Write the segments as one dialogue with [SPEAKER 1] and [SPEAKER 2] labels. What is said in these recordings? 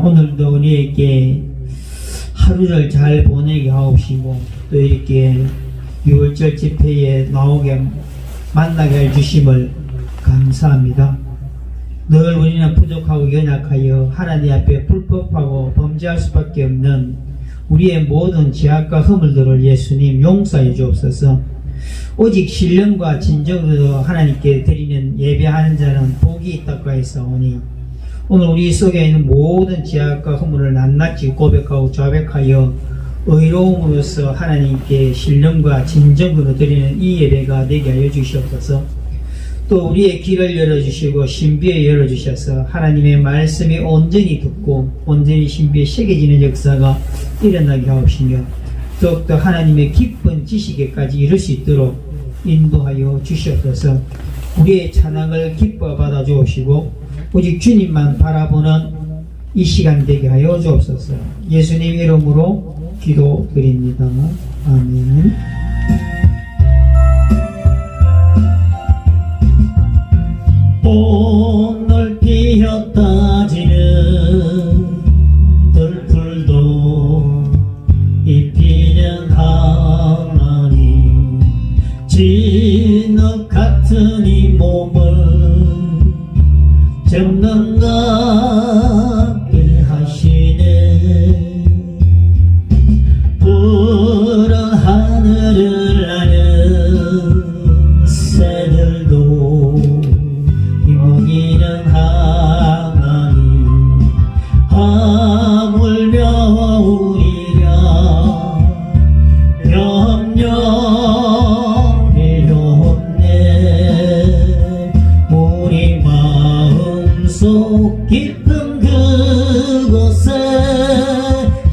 [SPEAKER 1] 오늘도 우리에게 하루를 잘 보내게 하옵시고 또 이렇게 6월절 집회에 나오게 만나게 해주심을 감사합니다. 늘 우리는 부족하고 연약하여 하나님 앞에 불법하고 범죄할 수밖에 없는 우리의 모든 죄악과 허물들을 예수님 용서해 주옵소서. 오직 신령과 진정으로 하나님께 드리는 예배하는 자는 복이 있다고 했사오니 오늘 우리 속에 있는 모든 죄악과 허물을 낱낱이 고백하고 자백하여 의로움으로써 하나님께 신령과 진정으로 드리는 이 예배가 되게 하여 주시옵소서. 또 우리의 길을 열어주시고 신비에 열어주셔서 하나님의 말씀이 온전히 듣고 온전히 신비에 새겨지는 역사가 일어나게 하옵시며 더욱더 하나님의 깊은 지식에까지 이룰 수 있도록 인도하여 주시옵소서. 우리의 찬양을 기뻐 받아 주옵시고 오직 주님만 바라보는 이 시간 되게 하여 주옵소서. 예수님 이름으로 기도드립니다. 아멘. 오늘 피었다 지는 들풀도 입히는 하나님 진흙 같은 이 몸을 정감갑게 하시네. 푸른 하늘을 나는 새들도 이먹이는 하나님 하물며 우리가 염려해옵네. 우리 마음속 깊은 그곳에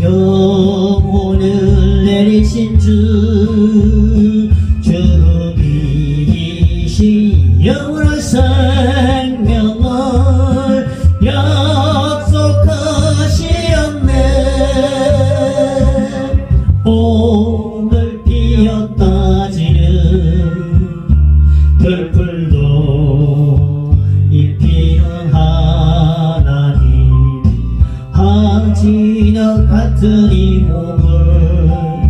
[SPEAKER 1] 영혼을 내리신 주 주님이시 영원한 생명을 약속하시었네. 오늘 피었다 지는 들풀도 입히는 하나님 진흙 같은 이 몸을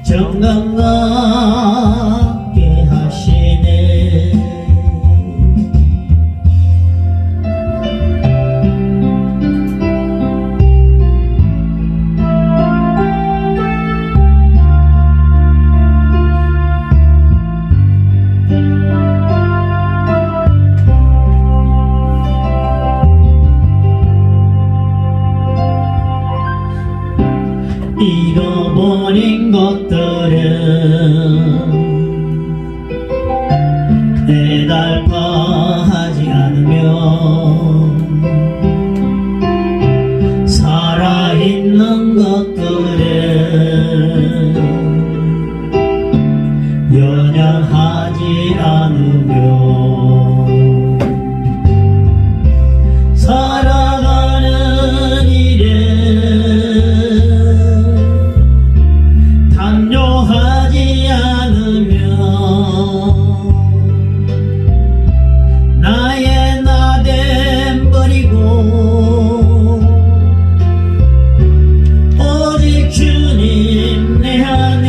[SPEAKER 1] 정감갑게 하시네. 잃어버린 것들은 애달파하지 않으며 살아있는 것들은 연약하지 않으며 살아가는 일에 하지 않으며 나의 나됨 버리고 오직 주님 내 안에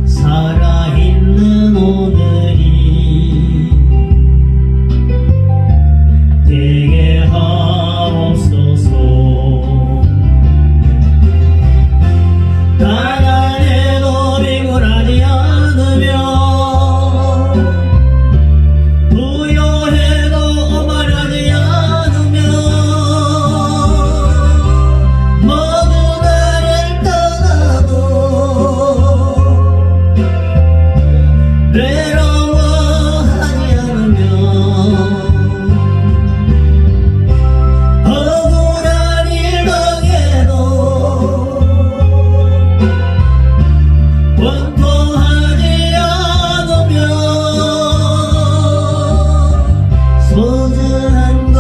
[SPEAKER 1] 살아있는 오늘이 되게 하옵소서. 가난해도 비굴하지 않으며 부요해도 오만하지 않으며 모두 나를 떠나도 외로워하지 않으며 억울한 일 당해도 원통하지 않으며 소중한 것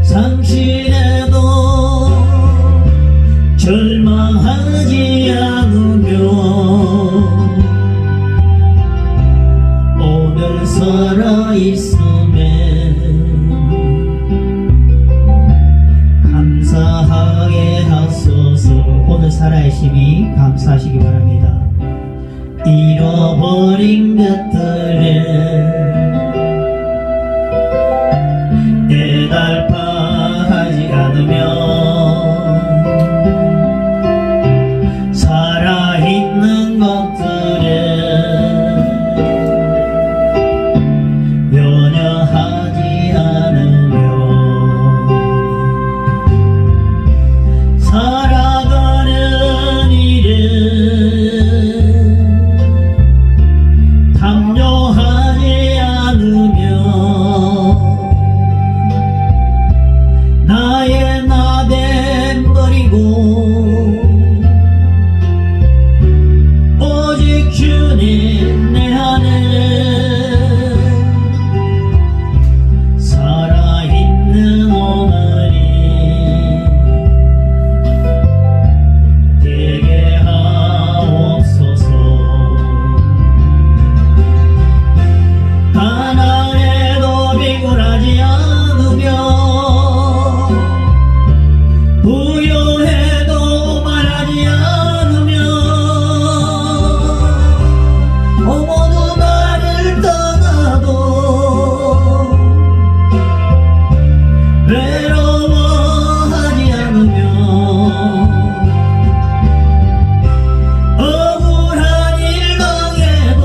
[SPEAKER 1] 상실해도 절망하지 않으며 오늘 살아있음에 잃어버린 것들을 애달파하지 않으면 살아있는 것들을 연연하지 않으면 살아가는 일은 담요하지 않으면 나의 나됨 버리고 오직 주님 내 안에 살아있는 오늘이 되게 하옵소서. 가난해도 비굴하지 않으며 부요해도 말하지 않으며 모두 나를 떠나도 외로워하지 않으며 억울한 일 당해도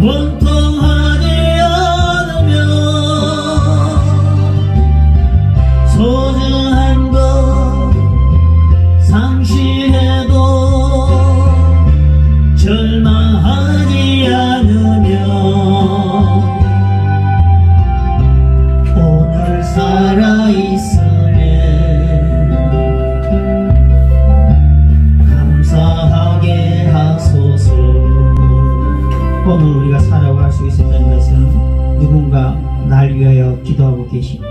[SPEAKER 1] 원통하지 않으며 소중한 것 상실해도 절망하지 않으며 오늘 살아있으래 감사하게 하소서. 오늘 우리가 살아갈 수 있었던 것은 누군가 날 위하여 기도하고 계십니다.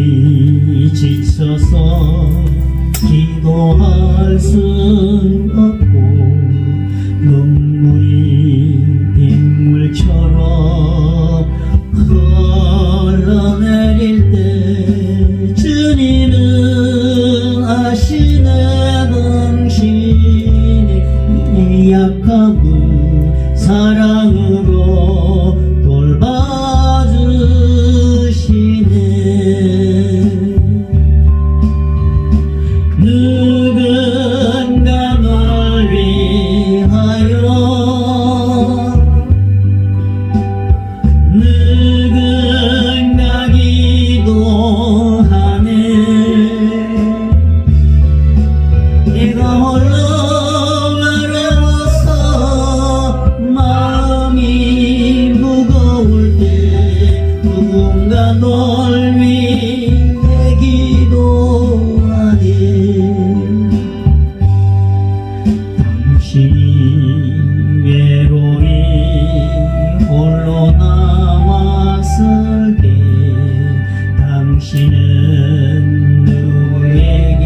[SPEAKER 1] 당신이 지쳐서 기도할 순 없고 눈물이 빗물처럼 흘러내릴 때 주님은 아시네. 당신의 약함을 사랑으로 돌봐주시네. 누군가 널 위하여 누군가 기도하네. 내가 홀로 외로워서 마음이 무거울 때 누군가 널 위해 기도하네. 당신이 외로이 홀로 남았을 때 당신은 누구에게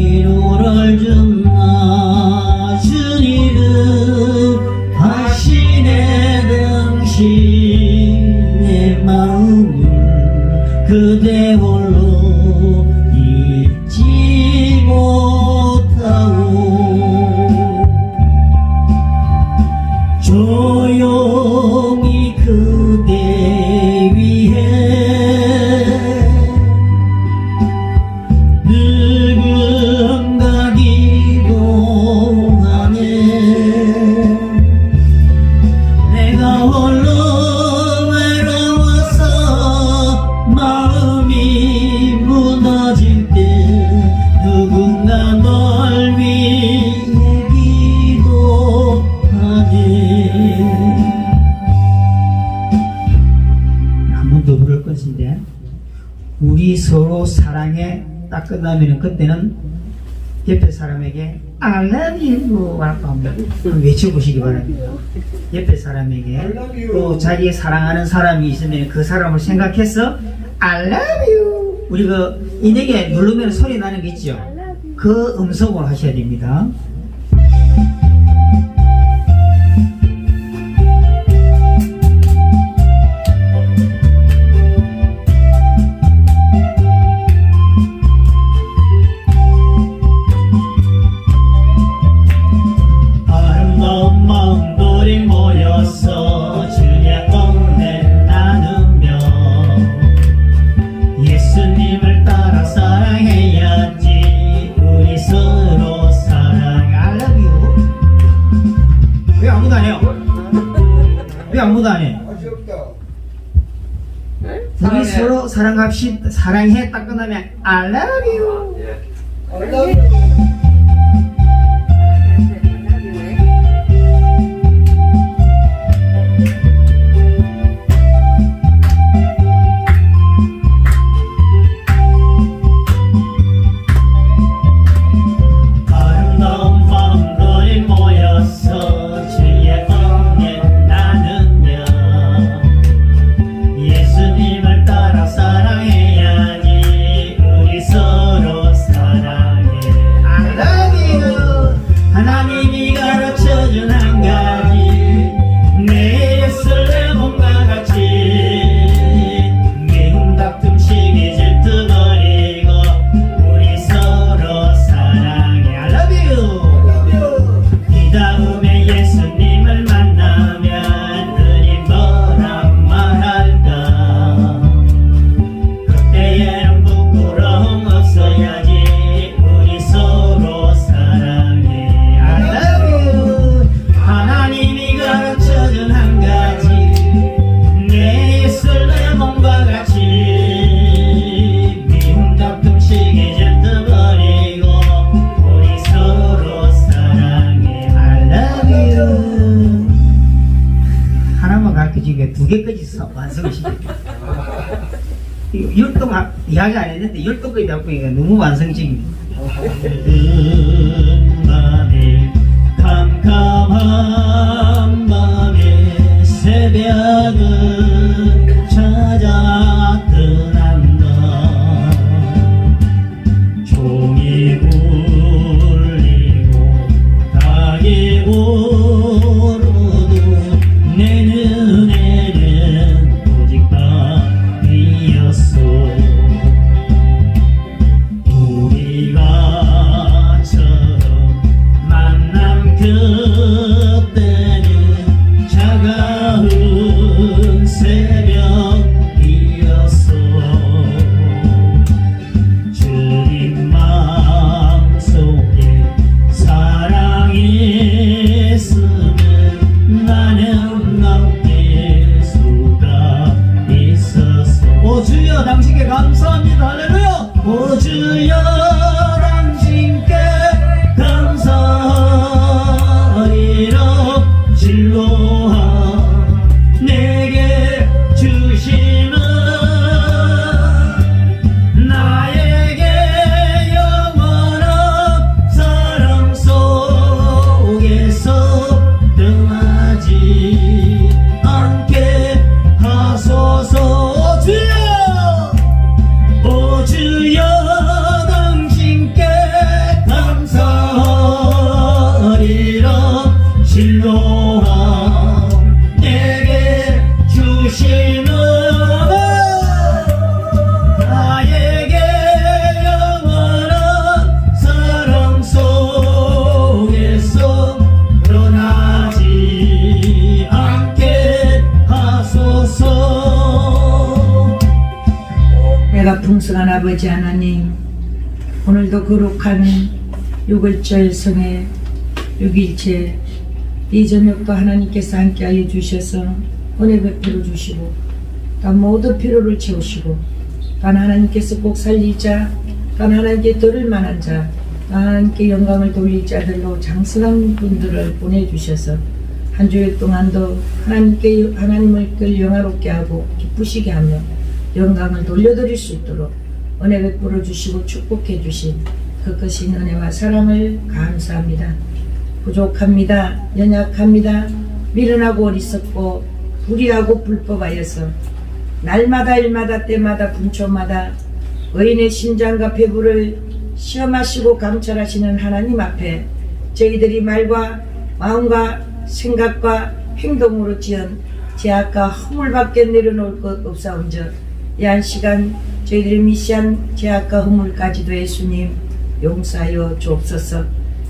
[SPEAKER 1] 위로를 줬나. 주님은 아시네. 당신의 마음을 그대 홀로 잊지 못하고 조용히 그대 위해 누군가 기도하네. 내가 홀로 외로워서 마음이 무너질 때 누군가 널 위해 기도하네. 한 번 더 부를 것인데 우리 서로 사랑에 딱 끝나면 그때는 옆에 사람에게 I love you 할까 합니다. 외쳐보시기 바랍니다. 옆에 사람에게 또 자기의 사랑하는 사람이 있으면 그 사람을 생각해서 I love you 우리 그 인에게 누르면 소리 나는 게 있죠. 그 음성으로 하셔야 됩니다.
[SPEAKER 2] 아름다운 마음들이 모여서 주의 은혜 나누며 예수님을 따라 사랑해야지. 우리 서로 사랑해.
[SPEAKER 1] I love you. 왜 아무도 안 해요? 왜 아무도 안 해? 우리 서로 사랑합시다. 사랑해 딱 끝나면 I love you.
[SPEAKER 2] 아름다운 마음들이 모여서 주의 은혜 나누며 예수님을 따라 사랑해야지. 우리 서로 사랑해.
[SPEAKER 1] I love you.
[SPEAKER 2] 하나님이 가르쳐준 한 가지 내 예술레몬과 같이 미움 다툼 시기 질투 버리고 우리 서로 사랑해. I love you. 이 다음에 예수님을 만나면 그리 뭐란 말할까. 그때에는 부끄러움 없어야지. 우리 서로 사랑해.
[SPEAKER 1] I love you.
[SPEAKER 2] 하나님이 가르쳐준 한 가지 내 예술레몬과 같이 미움 다툼 시기 질투 버리고 우리 서로 사랑해.
[SPEAKER 1] I love you. 하나만 가르쳐주니까 두 개까지 완성시켜. 율동 이야기 안 했는데 율동까지 바꾸니까 너무 완성적입니다.
[SPEAKER 2] 밤에 캄캄한 밤에 새벽을 찾아 떠난다. 종이 울리고 닭이 울어도 내 눈에는 오직 밤이었어. 우리가 처음 만난 그때는 차가운 새벽이었어. 주님 마음속에 사랑이 있으면 나는 넘길 수가 있었어.
[SPEAKER 1] 오 주여 당신께 감사합니다. 할렐루야.
[SPEAKER 2] 오 주여 당신께 감사하리라. 진로하 내게 주시는 나에게 영원한 사랑 속에서 떠나지 않게 하소서. 오 주여 오 주여 당신께 감사하리라. 진로하 내게 주시는 나에게 영원한 사랑 속에서 떠나지 않게 하소서.
[SPEAKER 3] 내가 풍성한 아버지 하나님, 오늘도 거룩한 6월절 성의 6일째 이 저녁도 하나님께서 함께하여 주셔서 은혜 베풀어 주시고 또 모든 필요를 채우시고 또 하나님께서 꼭 살릴 자, 또 하나님께 들을 만한 자, 또 하나님께 영광을 돌릴 자들로 장성한 분들을 보내주셔서 한 주일 동안도 하나님을 영화롭게 하고 기쁘시게 하며 영광을 돌려드릴 수 있도록 은혜 베풀어 주시고 축복해 주신 그 크신 은혜와 사랑을 감사합니다. 부족합니다. 연약합니다. 미련하고 어리석고 불의하고 불법하여서 날마다 일마다 때마다 분초마다 의인의 심장과 배부를 시험하시고 감찰하시는 하나님 앞에 저희들이 말과 마음과 생각과 행동으로 지은 죄악과 허물밖에 내려놓을 것 없사온즉 이 한 시간 저희들이 미시한 죄악과 허물까지도 예수님 용서하여 주옵소서.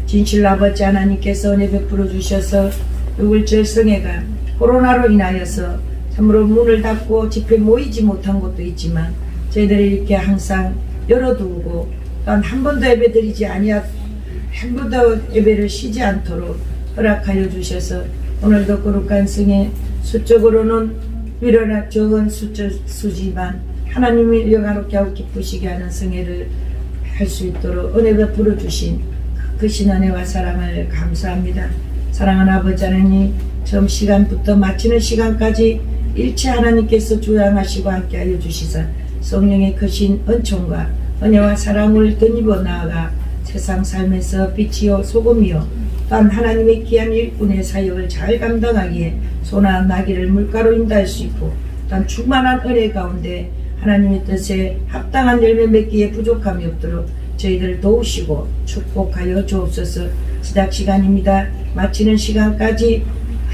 [SPEAKER 3] 진실 아버지 하나님께서 은혜 베풀어 주셔서 6월절 성회가 코로나로 인하여서 참으로 문을 닫고 집회 모이지 못한 것도 있지만 저희들이 이렇게 항상 열어두고 또한 한 번도 예배 드리지 아니한 한 번도 예배를 쉬지 않도록 허락하여 주셔서 오늘도 거룩한 성회 수적으로는 위로나 적은 수지만 하나님이 영화롭게 하고 기쁘시게 하는 성회를 할 수 있도록 은혜 베풀어 주신 크신 은혜와 사랑을 감사합니다. 사랑하는 아버지 하나님, 처음 시간부터 마치는 시간까지 일체 하나님께서 주양하시고 함께하여 주시사 성령의 크신 은총과 은혜와 사랑을 덧입어 나아가 세상 삶에서 빛이요 소금이요 또한 하나님의 귀한 일꾼의 사역을 잘 감당하기에 소나 나귀를 물가로 인도할 수 있고 또한 충만한 은혜 가운데 하나님의 뜻에 합당한 열매 맺기에 부족함이 없도록 저희들을 도우시고 축복하여 주옵소서. 시작 시간입니다. 마치는 시간까지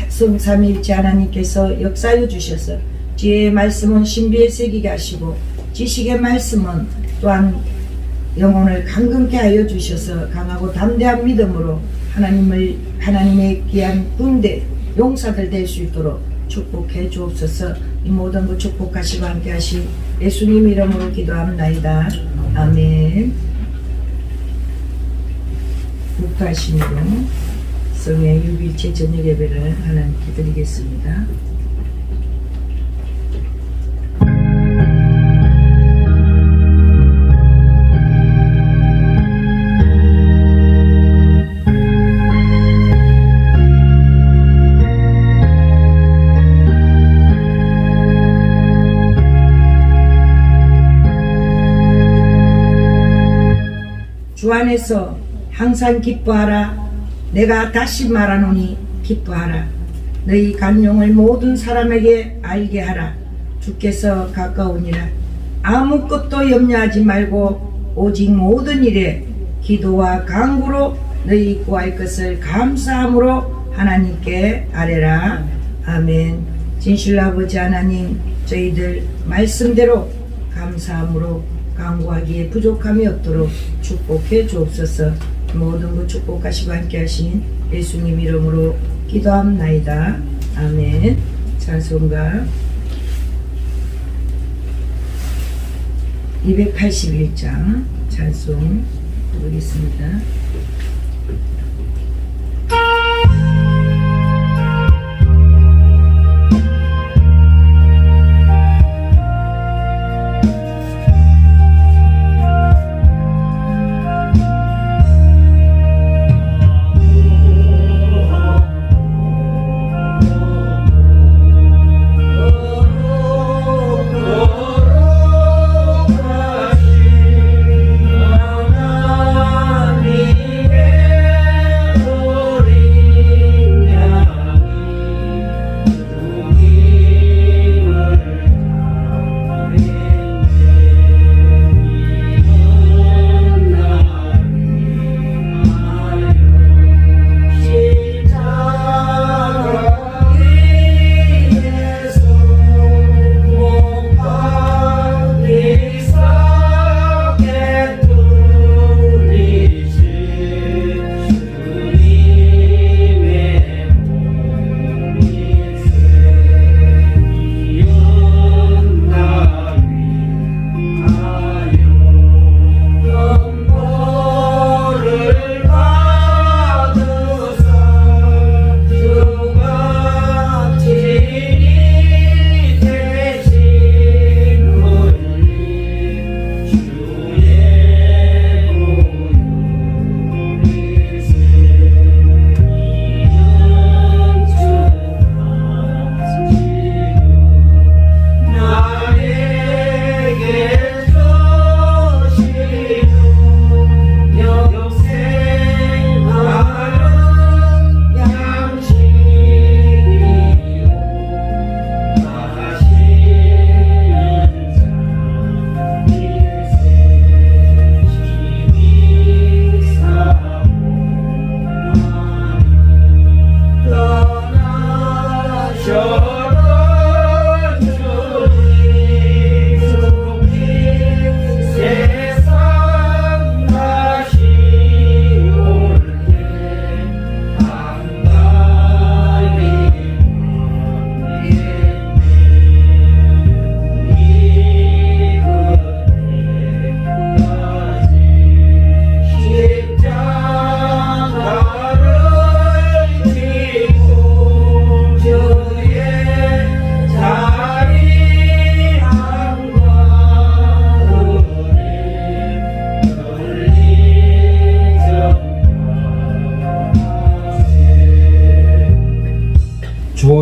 [SPEAKER 3] 성삼위일체 하나님께서 역사하여 주셔서 지혜의 말씀은 신비에 새기게 하시고 지식의 말씀은 또한 영혼을 강건케 하여 주셔서 강하고 담대한 믿음으로 하나님의 귀한 군대 용사들 될 수 있도록 축복해 주옵소서. 이 모든 것 축복하시고 함께 하신 예수님 이름으로 기도합나이다. 아멘. 묵도하심으로 성의 6일째 저녁 예배를 하나님께 드리겠습니다. 주 안에서 항상 기뻐하라. 내가 다시 말하노니 기뻐하라. 너희 간용을 모든 사람에게 알게 하라. 주께서 가까우니라. 아무것도 염려하지 말고 오직 모든 일에 기도와 간구로 너희 구할 것을 감사함으로 하나님께 아뢰라. 아멘. 진실 아버지 하나님, 저희들 말씀대로 감사함으로 간구하기에 부족함이 없도록 축복해 주옵소서. 모든 것 축복하시고 함께 하신 예수님 이름으로 기도합나이다. 아멘. 찬송가 281장 찬송 부르겠습니다.
[SPEAKER 2] 하나님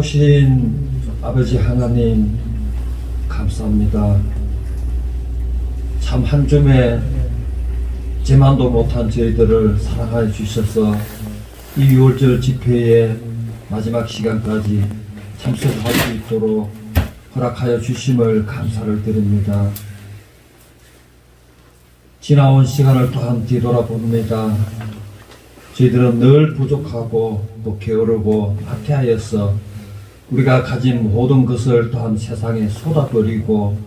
[SPEAKER 4] 좋으신 아버지 하나님 감사합니다. 참 한 줌에 제만도 못한 저희들을 사랑하여 주셔서 이 6월절 집회의 마지막 시간까지 참석할 수 있도록 허락하여 주심을 감사를 드립니다. 지나온 시간을 또한 뒤돌아봅니다. 저희들은 늘 부족하고 또 게으르고 나태하여서 우리가 가진 모든 것을 또한 세상에 쏟아버리고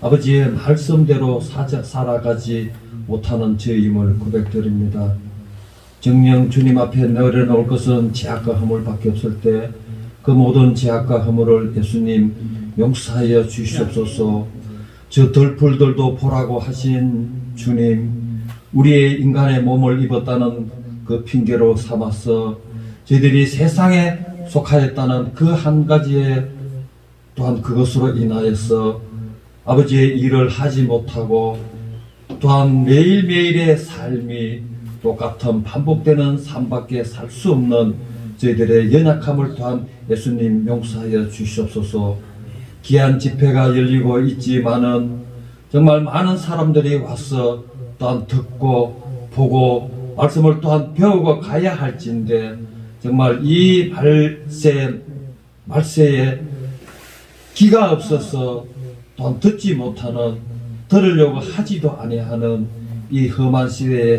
[SPEAKER 4] 아버지의 말씀대로 살아가지 못하는 저희임을 고백드립니다. 정녕 주님 앞에 내려놓을 것은 죄악과 허물밖에 없을 때 그 모든 죄악과 허물을 예수님 용서하여 주시옵소서. 저 덜풀들도 보라고 하신 주님, 우리의 인간의 몸을 입었다는 그 핑계로 삼아서 저희들이 세상에 속하였다는 그 한 가지에 또한 그것으로 인하여서 아버지의 일을 하지 못하고 또한 매일매일의 삶이 똑같은 반복되는 삶밖에 살 수 없는 저희들의 연약함을 또한 예수님 용서하여 주시옵소서. 귀한 집회가 열리고 있지만은 정말 많은 사람들이 와서 또한 듣고 보고 말씀을 또한 배우고 가야 할진데 정말 이 말세에 기가 없어서 또한 듣지 못하는, 들으려고 하지도 아니하는 이 험한 시대에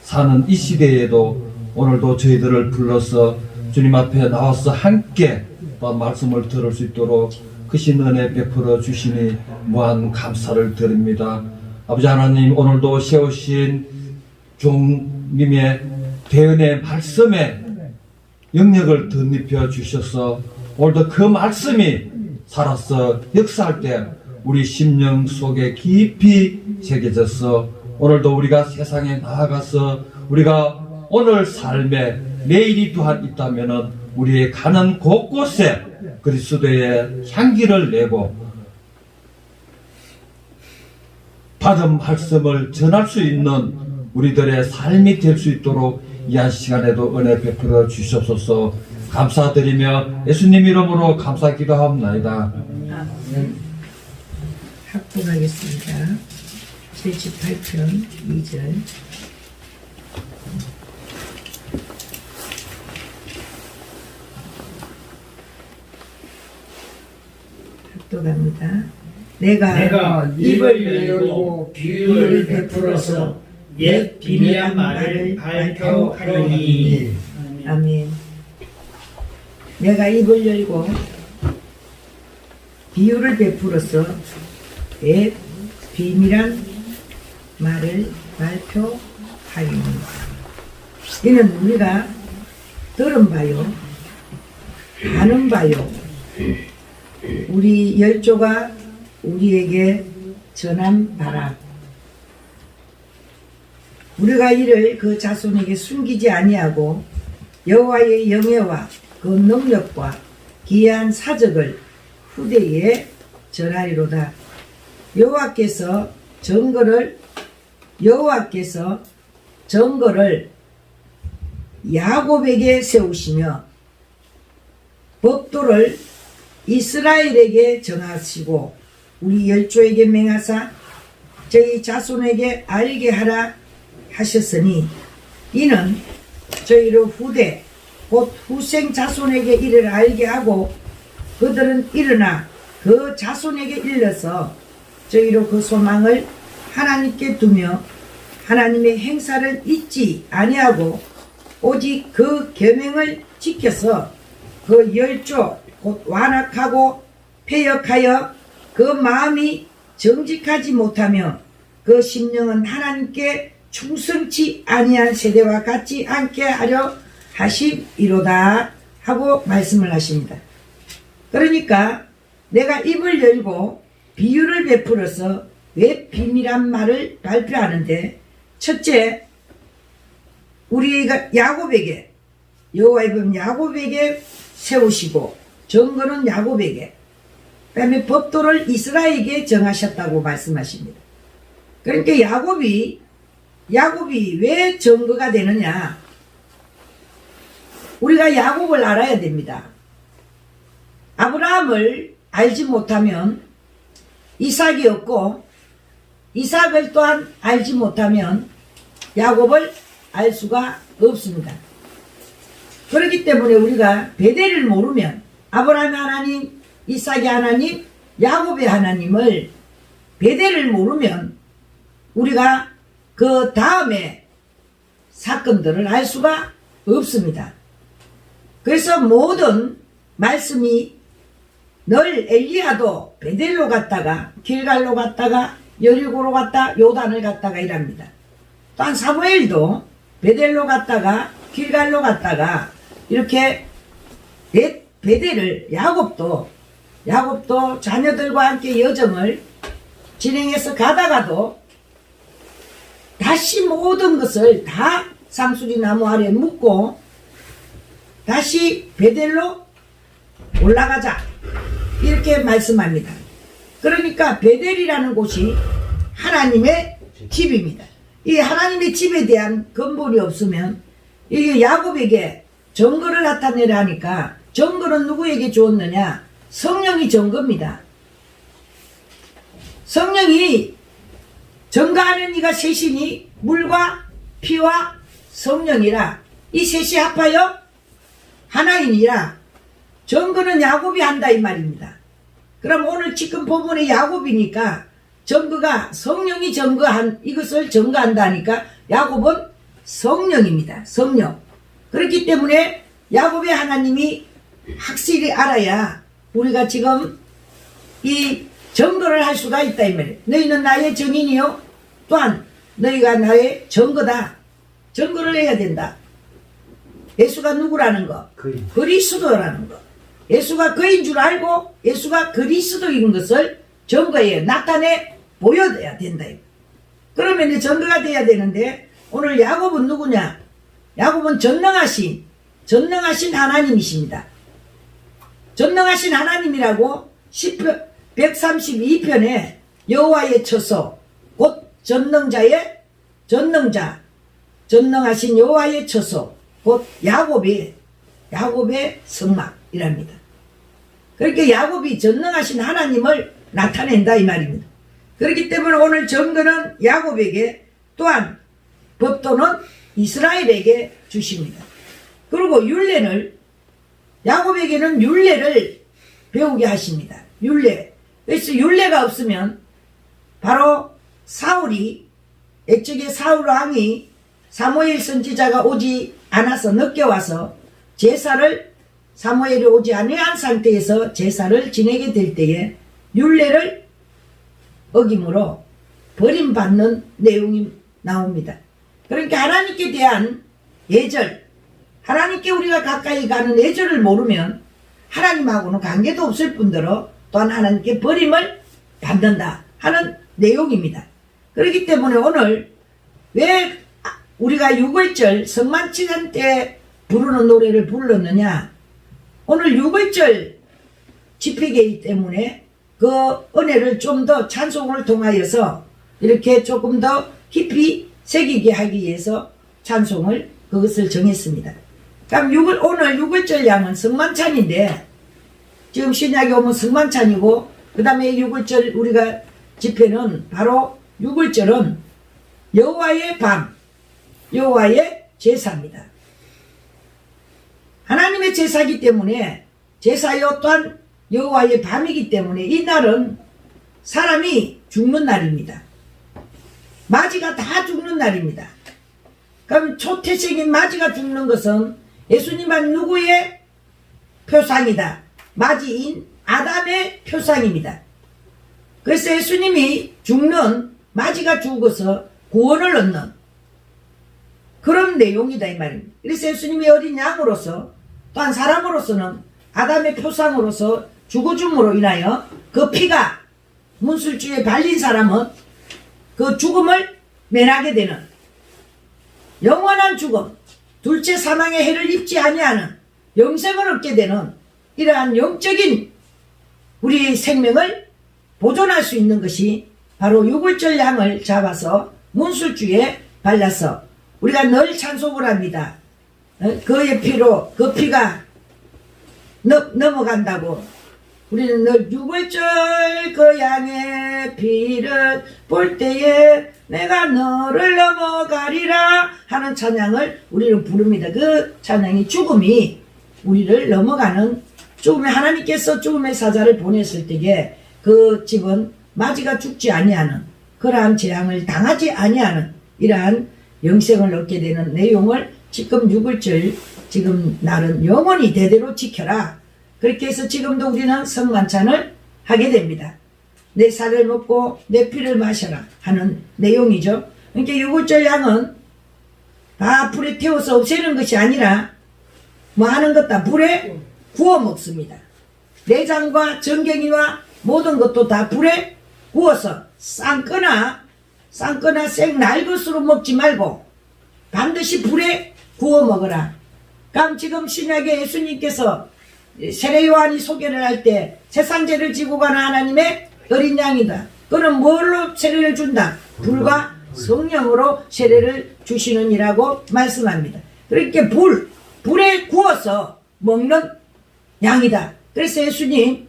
[SPEAKER 4] 사는 이 시대에도 오늘도 저희들을 불러서 주님 앞에 나와서 함께 또한 말씀을 들을 수 있도록 크신 은혜 베풀어 주시니 무한 감사를 드립니다. 아버지 하나님, 오늘도 세우신 종님의 대언의 말씀에 영역을 덧입혀 주셔서 오늘도 그 말씀이 살아서 역사할 때 우리 심령 속에 깊이 새겨져서 오늘도 우리가 세상에 나아가서 우리가 오늘 삶에 내일이 또한 있다면은 우리의 가는 곳곳에 그리스도의 향기를 내고 받은 말씀을 전할 수 있는 우리들의 삶이 될 수 있도록 이 한 시간에도 은혜 베풀어 주시옵소서. 감사드리며 예수님 이름으로 감사 기도하옵나이다.
[SPEAKER 3] 아멘. 합독하겠습니다. 78편 2절. 합독합니다. 내가
[SPEAKER 2] 입을 열고 비유를 베풀어서 옛 비밀한 말을 발표하리니.
[SPEAKER 3] 아멘. 내가 입을 열고 비유를 베풀어서 옛 비밀한 말을 발표하리니. 이는 우리가 들은 바요, 아는 바요, 우리 열조가 우리에게 전한 바라. 우리가 이를 그 자손에게 숨기지 아니하고 여호와의 영예와 그 능력과 기이한 사적을 후대에 전하리로다. 여호와께서 정거를 야곱에게 세우시며 법도를 이스라엘에게 정하시고 우리 열조에게 맹하사 저희 자손에게 알게 하라 하셨으니 이는 저희로 후대 곧 후생 자손에게 이를 알게 하고 그들은 일어나 그 자손에게 일러서 저희로 그 소망을 하나님께 두며 하나님의 행사를 잊지 아니하고 오직 그 계명을 지켜서 그 열조 곧 완악하고 패역하여 그 마음이 정직하지 못하며 그 심령은 하나님께 충성치 아니한 세대와 같지 않게 하려 하심이로다 하고 말씀을 하십니다. 그러니까 내가 입을 열고 비유를 베풀어서 왜 비밀한 말을 발표하는데, 첫째, 우리가 야곱에게, 여호와의 법 야곱에게 세우시고 정거는 야곱에게, 그 다음에 법도를 이스라엘에게 정하셨다고 말씀하십니다. 그러니까 야곱이 왜 정거가 되느냐? 우리가 야곱을 알아야 됩니다. 아브라함을 알지 못하면 이삭이 없고 이삭을 또한 알지 못하면 야곱을 알 수가 없습니다. 그렇기 때문에 우리가 베델을 모르면 아브라함의 하나님, 이삭의 하나님, 야곱의 하나님을 베델을 모르면 우리가 그 다음에 사건들을 알 수가 없습니다. 그래서 모든 말씀이 늘 엘리야도 베델로 갔다가 길갈로 갔다가 여리고로 갔다 요단을 갔다가 이랍니다. 또한 사무엘도 베델로 갔다가 길갈로 갔다가 이렇게 베델을 야곱도 자녀들과 함께 여정을 진행해서 가다가도 다시 모든 것을 다 상수리 나무 아래 묻고 다시 베델로 올라가자 이렇게 말씀합니다. 그러니까 베델이라는 곳이 하나님의 집입니다. 이 하나님의 집에 대한 근본이 없으면 이게 야곱에게 증거를 나타내라 하니까 증거는 누구에게 주었느냐? 성령이 증거입니다. 성령이 증거하는 이가 셋이니 물과 피와 성령이라 이 셋이 합하여 하나이니라. 증거는 야곱이 한다 이 말입니다. 그럼 오늘 지금 본문의 야곱이니까 증거가 성령이 증거한 이것을 증거한다니까 야곱은 성령입니다. 성령. 그렇기 때문에 야곱의 하나님이 확실히 알아야 우리가 지금 이 증거를 할 수가 있다 이 말이에요. 너희는 나의 증인이요 또한 너희가 나의 증거다. 증거를 해야 된다. 예수가 누구라는 거? 그리스도라는 거. 예수가 그인 줄 알고 예수가 그리스도인 것을 증거에 나타내 보여야 된다. 그러면 증거가 돼야 되는데 오늘 야곱은 누구냐? 야곱은 전능하신 하나님이십니다. 전능하신 하나님이라고 132편에 여호와의 처소 곧 전능자의 전능자 전능하신 여호와의 처소 곧 야곱의 성막이랍니다. 그렇게 야곱이 전능하신 하나님을 나타낸다 이 말입니다. 그렇기 때문에 오늘 증거는 야곱에게 또한 법도는 이스라엘에게 주십니다. 그리고 율례를 야곱에게는 율례를 배우게 하십니다. 율례. 그래서 율례가 없으면 바로 사울이 애적에 사울 왕이 사무엘 선지자가 오지 않아서 늦게 와서 제사를 사무엘이 오지 아니한 상태에서 제사를 지내게 될 때에 율례를 어김으로 버림받는 내용이 나옵니다. 그러니까 하나님께 대한 예절, 하나님께 우리가 가까이 가는 예절을 모르면 하나님하고는 관계도 없을 뿐더러 또한 하나님께 버림을 받는다 하는 내용입니다. 그렇기 때문에 오늘 왜 우리가 6월절 성만찬 때 부르는 노래를 불렀느냐? 오늘 6월절 집회이기 때문에 그 은혜를 좀 더 찬송을 통하여서 이렇게 조금 더 깊이 새기게 하기 위해서 찬송을 그것을 정했습니다. 그럼 오늘 6월절 양은 성만찬인데 지금 신약에 오면 성만찬이고 그 다음에 6월절 우리가 집회는 바로 6월절은 여호와의 밤, 여호와의 제사입니다. 하나님의 제사이기 때문에 제사요 또한 여호와의 밤이기 때문에 이 날은 사람이 죽는 날입니다. 마지가 다 죽는 날입니다. 그럼 초태생인 마지가 죽는 것은 예수님은 누구의 표상이다? 마지인 아담의 표상입니다. 그래서 예수님이 죽는 마지가 죽어서 구원을 얻는 그런 내용이다 이 말입니다. 그래서 예수님이 어린 양으로서 또한 사람으로서는 아담의 표상으로서 죽어줌으로 인하여 그 피가 문술주에 발린 사람은 그 죽음을 면하게 되는 영원한 죽음, 둘째 사망의 해를 입지 아니하는 영생을 얻게 되는 이러한 영적인 우리의 생명을 보존할 수 있는 것이 바로 6월절 양을 잡아서 문술주에 발라서 우리가 늘 찬송을 합니다. 그의 피로 그 피가 넘어간다고 우리는 늘 유월절 그 양의 피를 볼 때에 내가 너를 넘어가리라 하는 찬양을 우리는 부릅니다. 그 찬양이 죽음이 우리를 넘어가는, 죽음에 하나님께서 죽음의 사자를 보냈을 때에 그 집은 마지가 죽지 아니하는, 그러한 재앙을 당하지 아니하는 이러한 영생을 얻게 되는 내용을 지금 6월절 지금 날은 영원히 대대로 지켜라. 그렇게 해서 지금도 우리는 성만찬을 하게 됩니다. 내 살을 먹고 내 피를 마셔라 하는 내용이죠. 그러니까 6월절 양은 다 불에 태워서 없애는 것이 아니라 뭐 하는 것 다 불에 구워 먹습니다. 내장과 정경이와 모든 것도 다 불에 구워서 삶거나 생 날것으로 먹지 말고 반드시 불에 구워 먹어라. 그럼 지금 신약의 예수님께서 세례 요한이 소개를 할 때 세상 죄를 지고 가는 하나님의 어린 양이다. 그는 뭘로 세례를 준다? 불과 성령으로 세례를 주시느니라고 말씀합니다. 그렇게 불에 구워서 먹는 양이다. 그래서 예수님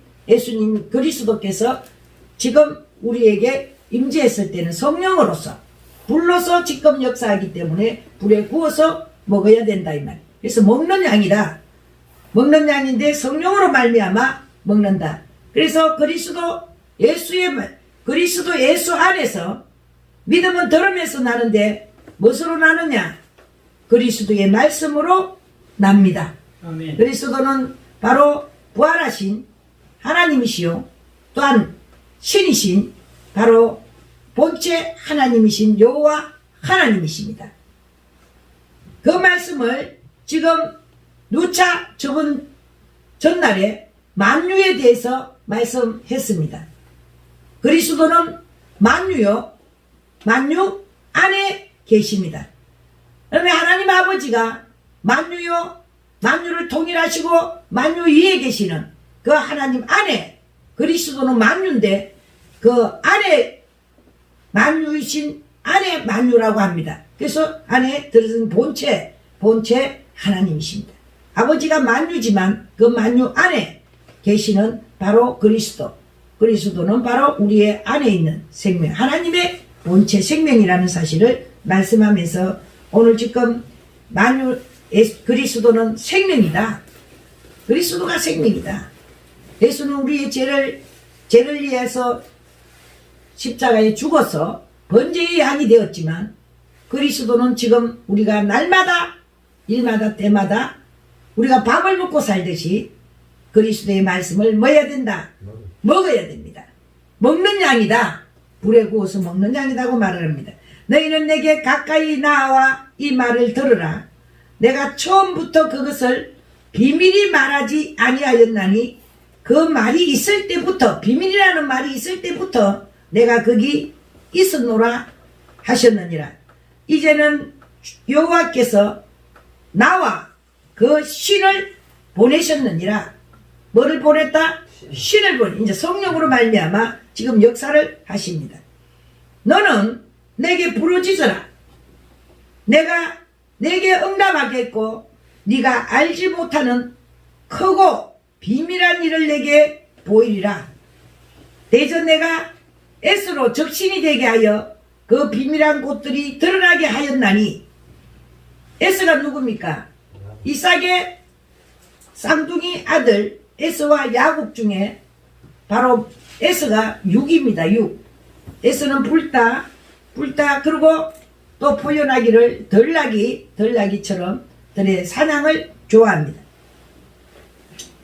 [SPEAKER 3] 그리스도께서 지금 우리에게 임재했을 때는 성령으로서 불로서 지금 역사하기 때문에 불에 구워서 먹어야 된다 이 말. 그래서 먹는 양이다. 먹는 양인데 성령으로 말미암아 먹는다. 그래서 그리스도 예수 안에서 믿음은 들음에서 나는데 무엇으로 나느냐? 그리스도의 말씀으로 납니다.
[SPEAKER 1] 아멘.
[SPEAKER 3] 그리스도는 바로 부활하신 하나님이시요 또한 신이신 바로 본체 하나님이신 여호와 하나님이십니다. 그 말씀을 지금 누차 저번 전날에 만유에 대해서 말씀했습니다. 그리스도는 만유요, 만유 안에 계십니다. 그러면 하나님 아버지가 만유요, 만유를 통일하시고 만유 위에 계시는 그 하나님 안에 그리스도는 만유인데 그 안에 만유이신 안에 만유라고 합니다. 그래서 안에 들어선 본체 하나님이십니다. 아버지가 만유지만 그 만유 안에 계시는 바로 그리스도는 바로 우리의 안에 있는 생명, 하나님의 본체 생명이라는 사실을 말씀하면서 오늘 지금 그리스도는 생명이다. 그리스도가 생명이다. 예수는 우리의 죄를 위해서 십자가에 죽어서 번제의 양이 되었지만 그리스도는 지금 우리가 날마다 일마다 때마다 우리가 밥을 먹고 살듯이 그리스도의 말씀을 먹어야 된다. 먹어야 됩니다. 먹는 양이다. 불에 구워서 먹는 양이라고 말을 합니다. 너희는 내게 가까이 나와 이 말을 들으라. 내가 처음부터 그것을 비밀히 말하지 아니하였나니 그 말이 있을 때부터, 비밀이라는 말이 있을 때부터 내가 거기 있었노라 하셨느니라. 이제는 여호와께서 나와 그 신을 보내셨느니라. 뭐를 보냈다? 신을 보내. 이제 성령으로 말미암아 지금 역사를 하십니다. 너는 내게 부르짖어라. 내가 내게 응답하겠고 네가 알지 못하는 크고 비밀한 일을 내게 보이리라. 대전 내가 에스로 적신이 되게 하여 그 비밀한 곳들이 드러나게 하였나니. 에스가 누굽니까? 이삭의 쌍둥이 아들 에스와 야곱 중에 바로 에스가 6입니다. 6. 에스는 불다 그리고 또 포효나기를 덜나기처럼 들의 사냥을 좋아합니다.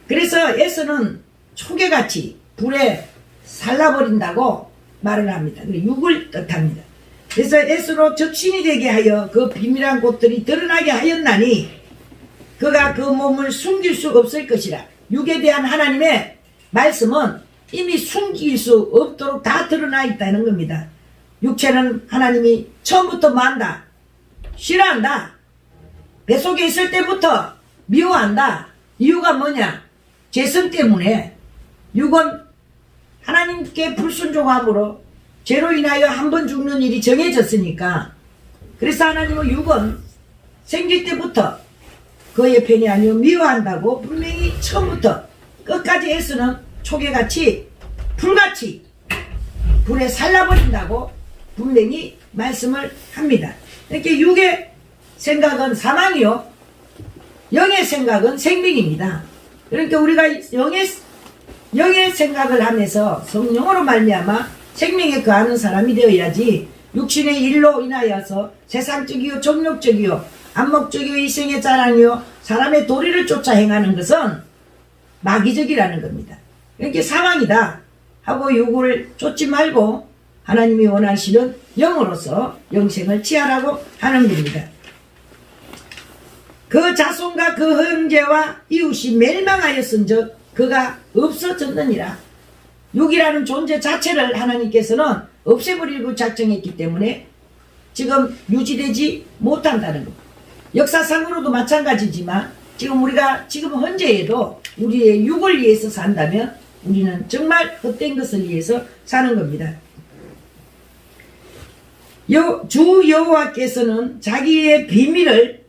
[SPEAKER 3] 그래서 에스는 초계같이 불에 살라버린다고 말을 합니다. 6을 뜻합니다. 그래서 에스로 적신이 되게 하여 그 비밀한 곳들이 드러나게 하였나니 그가 그 몸을 숨길 수 없을 것이라. 육에 대한 하나님의 말씀은 이미 숨길 수 없도록 다 드러나 있다는 겁니다. 육체는 하나님이 처음부터 뭐한다? 싫어한다. 뱃속에 있을 때부터 미워한다. 이유가 뭐냐? 죄성 때문에. 육은 하나님께 불순종함으로 죄로 인하여 한 번 죽는 일이 정해졌으니까. 그래서 하나님은 육은 생길 때부터 그의 편이 아니요 미워한다고 분명히 처음부터 끝까지 에스는 초계같이 불같이 불에 살라버린다고 분명히 말씀을 합니다. 이렇게 육의 생각은 사망이요, 영의 생각은 생명입니다. 그러니까 우리가 영의 생각을 하면서 성령으로 말미암아 생명에 거하는 사람이 되어야지 육신의 일로 인하여서 세상적이요 정욕적이요 안목적이요 이생의 자랑이요 사람의 도리를 쫓아 행하는 것은 마귀적이라는 겁니다. 이렇게 사망이다 하고 육을 쫓지 말고 하나님이 원하시는 영으로서 영생을 취하라고 하는 겁니다. 그 자손과 그 형제와 이웃이 멸망하였은즉 그가 없어졌느니라. 육이라는 존재 자체를 하나님께서는 없애버리고 작정했기 때문에 지금 유지되지 못한다는 겁니다. 역사상으로도 마찬가지지만 지금 우리가 지금 현재에도 우리의 육을 위해서 산다면 우리는 정말 헛된 것을 위해서 사는 겁니다. 주 여호와께서는 자기의 비밀을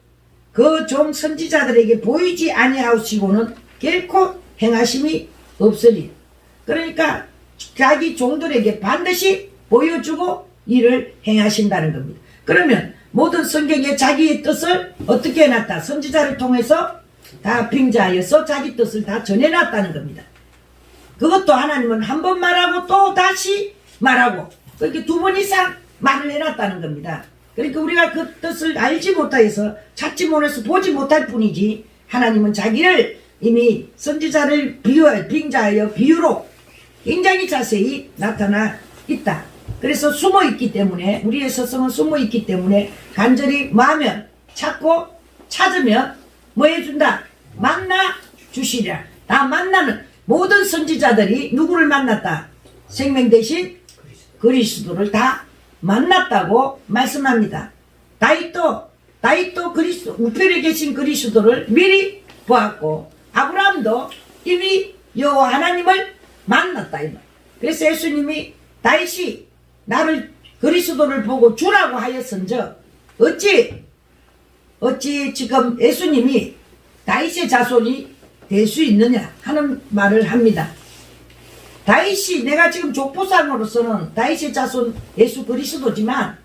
[SPEAKER 3] 그 종 선지자들에게 보이지 아니하시고는 결코 행하심이 없으리. 그러니까 자기 종들에게 반드시 보여주고 이를 행하신다는 겁니다. 그러면 모든 성경에 자기의 뜻을 어떻게 해놨다? 선지자를 통해서 다 빙자하여서 자기 뜻을 다 전해놨다는 겁니다. 그것도 하나님은 한 번 말하고 또 다시 말하고 그렇게 2번 이상 말을 해놨다는 겁니다. 그러니까 우리가 그 뜻을 알지 못하여서 찾지 못해서 보지 못할 뿐이지 하나님은 자기를 이미 선지자를 빙자하여 비유로 굉장히 자세히 나타나 있다. 그래서 숨어 있기 때문에 우리의 서성은 숨어 있기 때문에 간절히 마으면 찾고 찾으면 뭐 해준다? 만나 주시리라. 다 만나는 모든 선지자들이 누구를 만났다? 생명 대신 그리스도를 다 만났다고 말씀합니다. 다윗도 그리스도 우편에 계신 그리스도를 미리 보았고 아브라함도 이미 여호와 하나님을 만났다 이 말. 그래서 예수님이 다윗이 나를 그리스도를 보고 주라고 하였은즉 어찌 지금 예수님이 다윗의 자손이 될 수 있느냐 하는 말을 합니다. 다윗이 내가 지금 족보상으로서는 다윗의 자손 예수 그리스도지만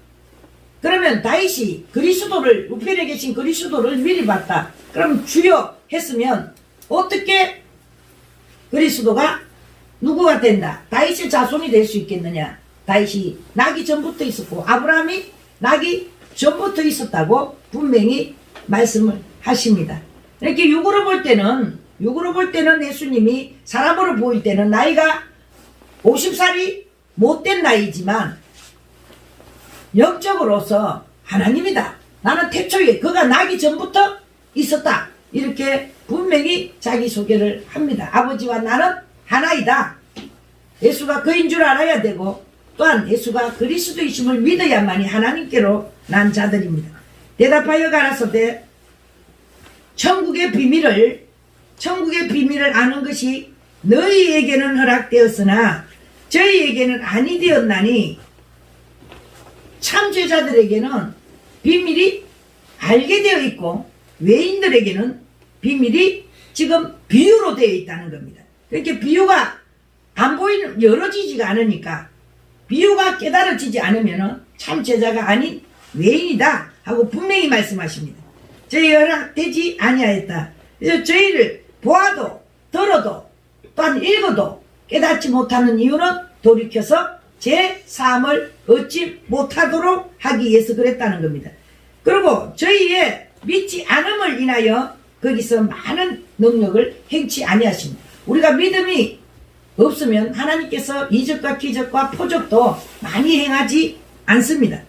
[SPEAKER 3] 그러면 다윗이 그리스도를 우편에 계신 그리스도를 미리 봤다. 그럼 주여 했으면 어떻게 그리스도가 누구가 된다? 다윗의 자손이 될 수 있겠느냐? 다윗이 나기 전부터 있었고 아브라함이 나기 전부터 있었다고 분명히 말씀을 하십니다. 이렇게 육으로 볼 때는 예수님이 사람으로 보일 때는 나이가 50살이 못된 나이지만 영적으로서 하나님이다. 나는 태초에 그가 나기 전부터 있었다. 이렇게 분명히 자기소개를 합니다. 아버지와 나는 하나이다. 예수가 그인 줄 알아야 되고 또한 예수가 그리스도이심을 믿어야만이 하나님께로 난 자들입니다. 대답하여 가라사대 천국의 비밀을 아는 것이 너희에게는 허락되었으나 저희에게는 아니 되었나니 참죄자들에게는 비밀이 알게 되어 있고 외인들에게는 비밀이 지금 비유로 되어 있다는 겁니다. 그렇게 비유가 안 보이는 열어지지가 않으니까 비유가 깨달아지지 않으면 참죄자가 아닌 외인이다 하고 분명히 말씀하십니다. 저희 허락되지 아니하였다. 그래서 저희를 보아도 들어도 또한 읽어도 깨닫지 못하는 이유는 돌이켜서 제 사함을 얻지 못하도록 하기 위해서 그랬다는 겁니다. 그리고 저희의 믿지 않음을 인하여 거기서 많은 능력을 행치 아니하십니다. 우리가 믿음이 없으면 하나님께서 이적과 기적과 표적도 많이 행하지 않습니다.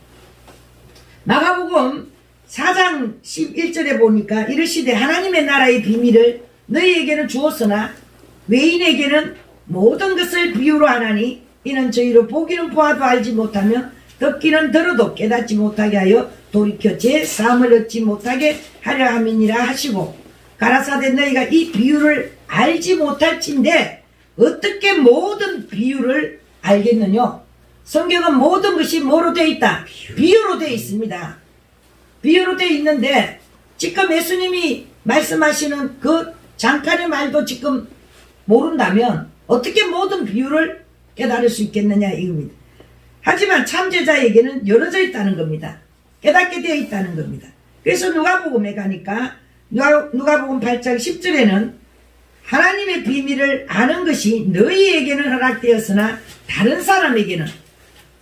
[SPEAKER 3] 마가복음 4장 11절에 보니까 이르시되 하나님의 나라의 비밀을 너희에게는 주었으나 외인에게는 모든 것을 비유로 하나니 이는 저희로 보기는 보아도 알지 못하며 듣기는 들어도 깨닫지 못하게 하여 돌이켜 제 사함을 얻지 못하게 하려 함이니라 하시고 가라사대 너희가 이 비유를 알지 못할진데 어떻게 모든 비유를 알겠느냐? 성경은 모든 것이 뭐로 되어 있다? 비유로 되어 있습니다. 비유로 되어 있는데 지금 예수님이 말씀하시는 그 잠깐의 말도 지금 모른다면 어떻게 모든 비유를 깨달을 수 있겠느냐 이겁니다. 하지만 참제자에게는 열어져 있다는 겁니다. 깨닫게 되어 있다는 겁니다. 그래서 누가복음에 가니까 누가복음 8장 10절에는 하나님의 비밀을 아는 것이 너희에게는 허락되었으나 다른 사람에게는,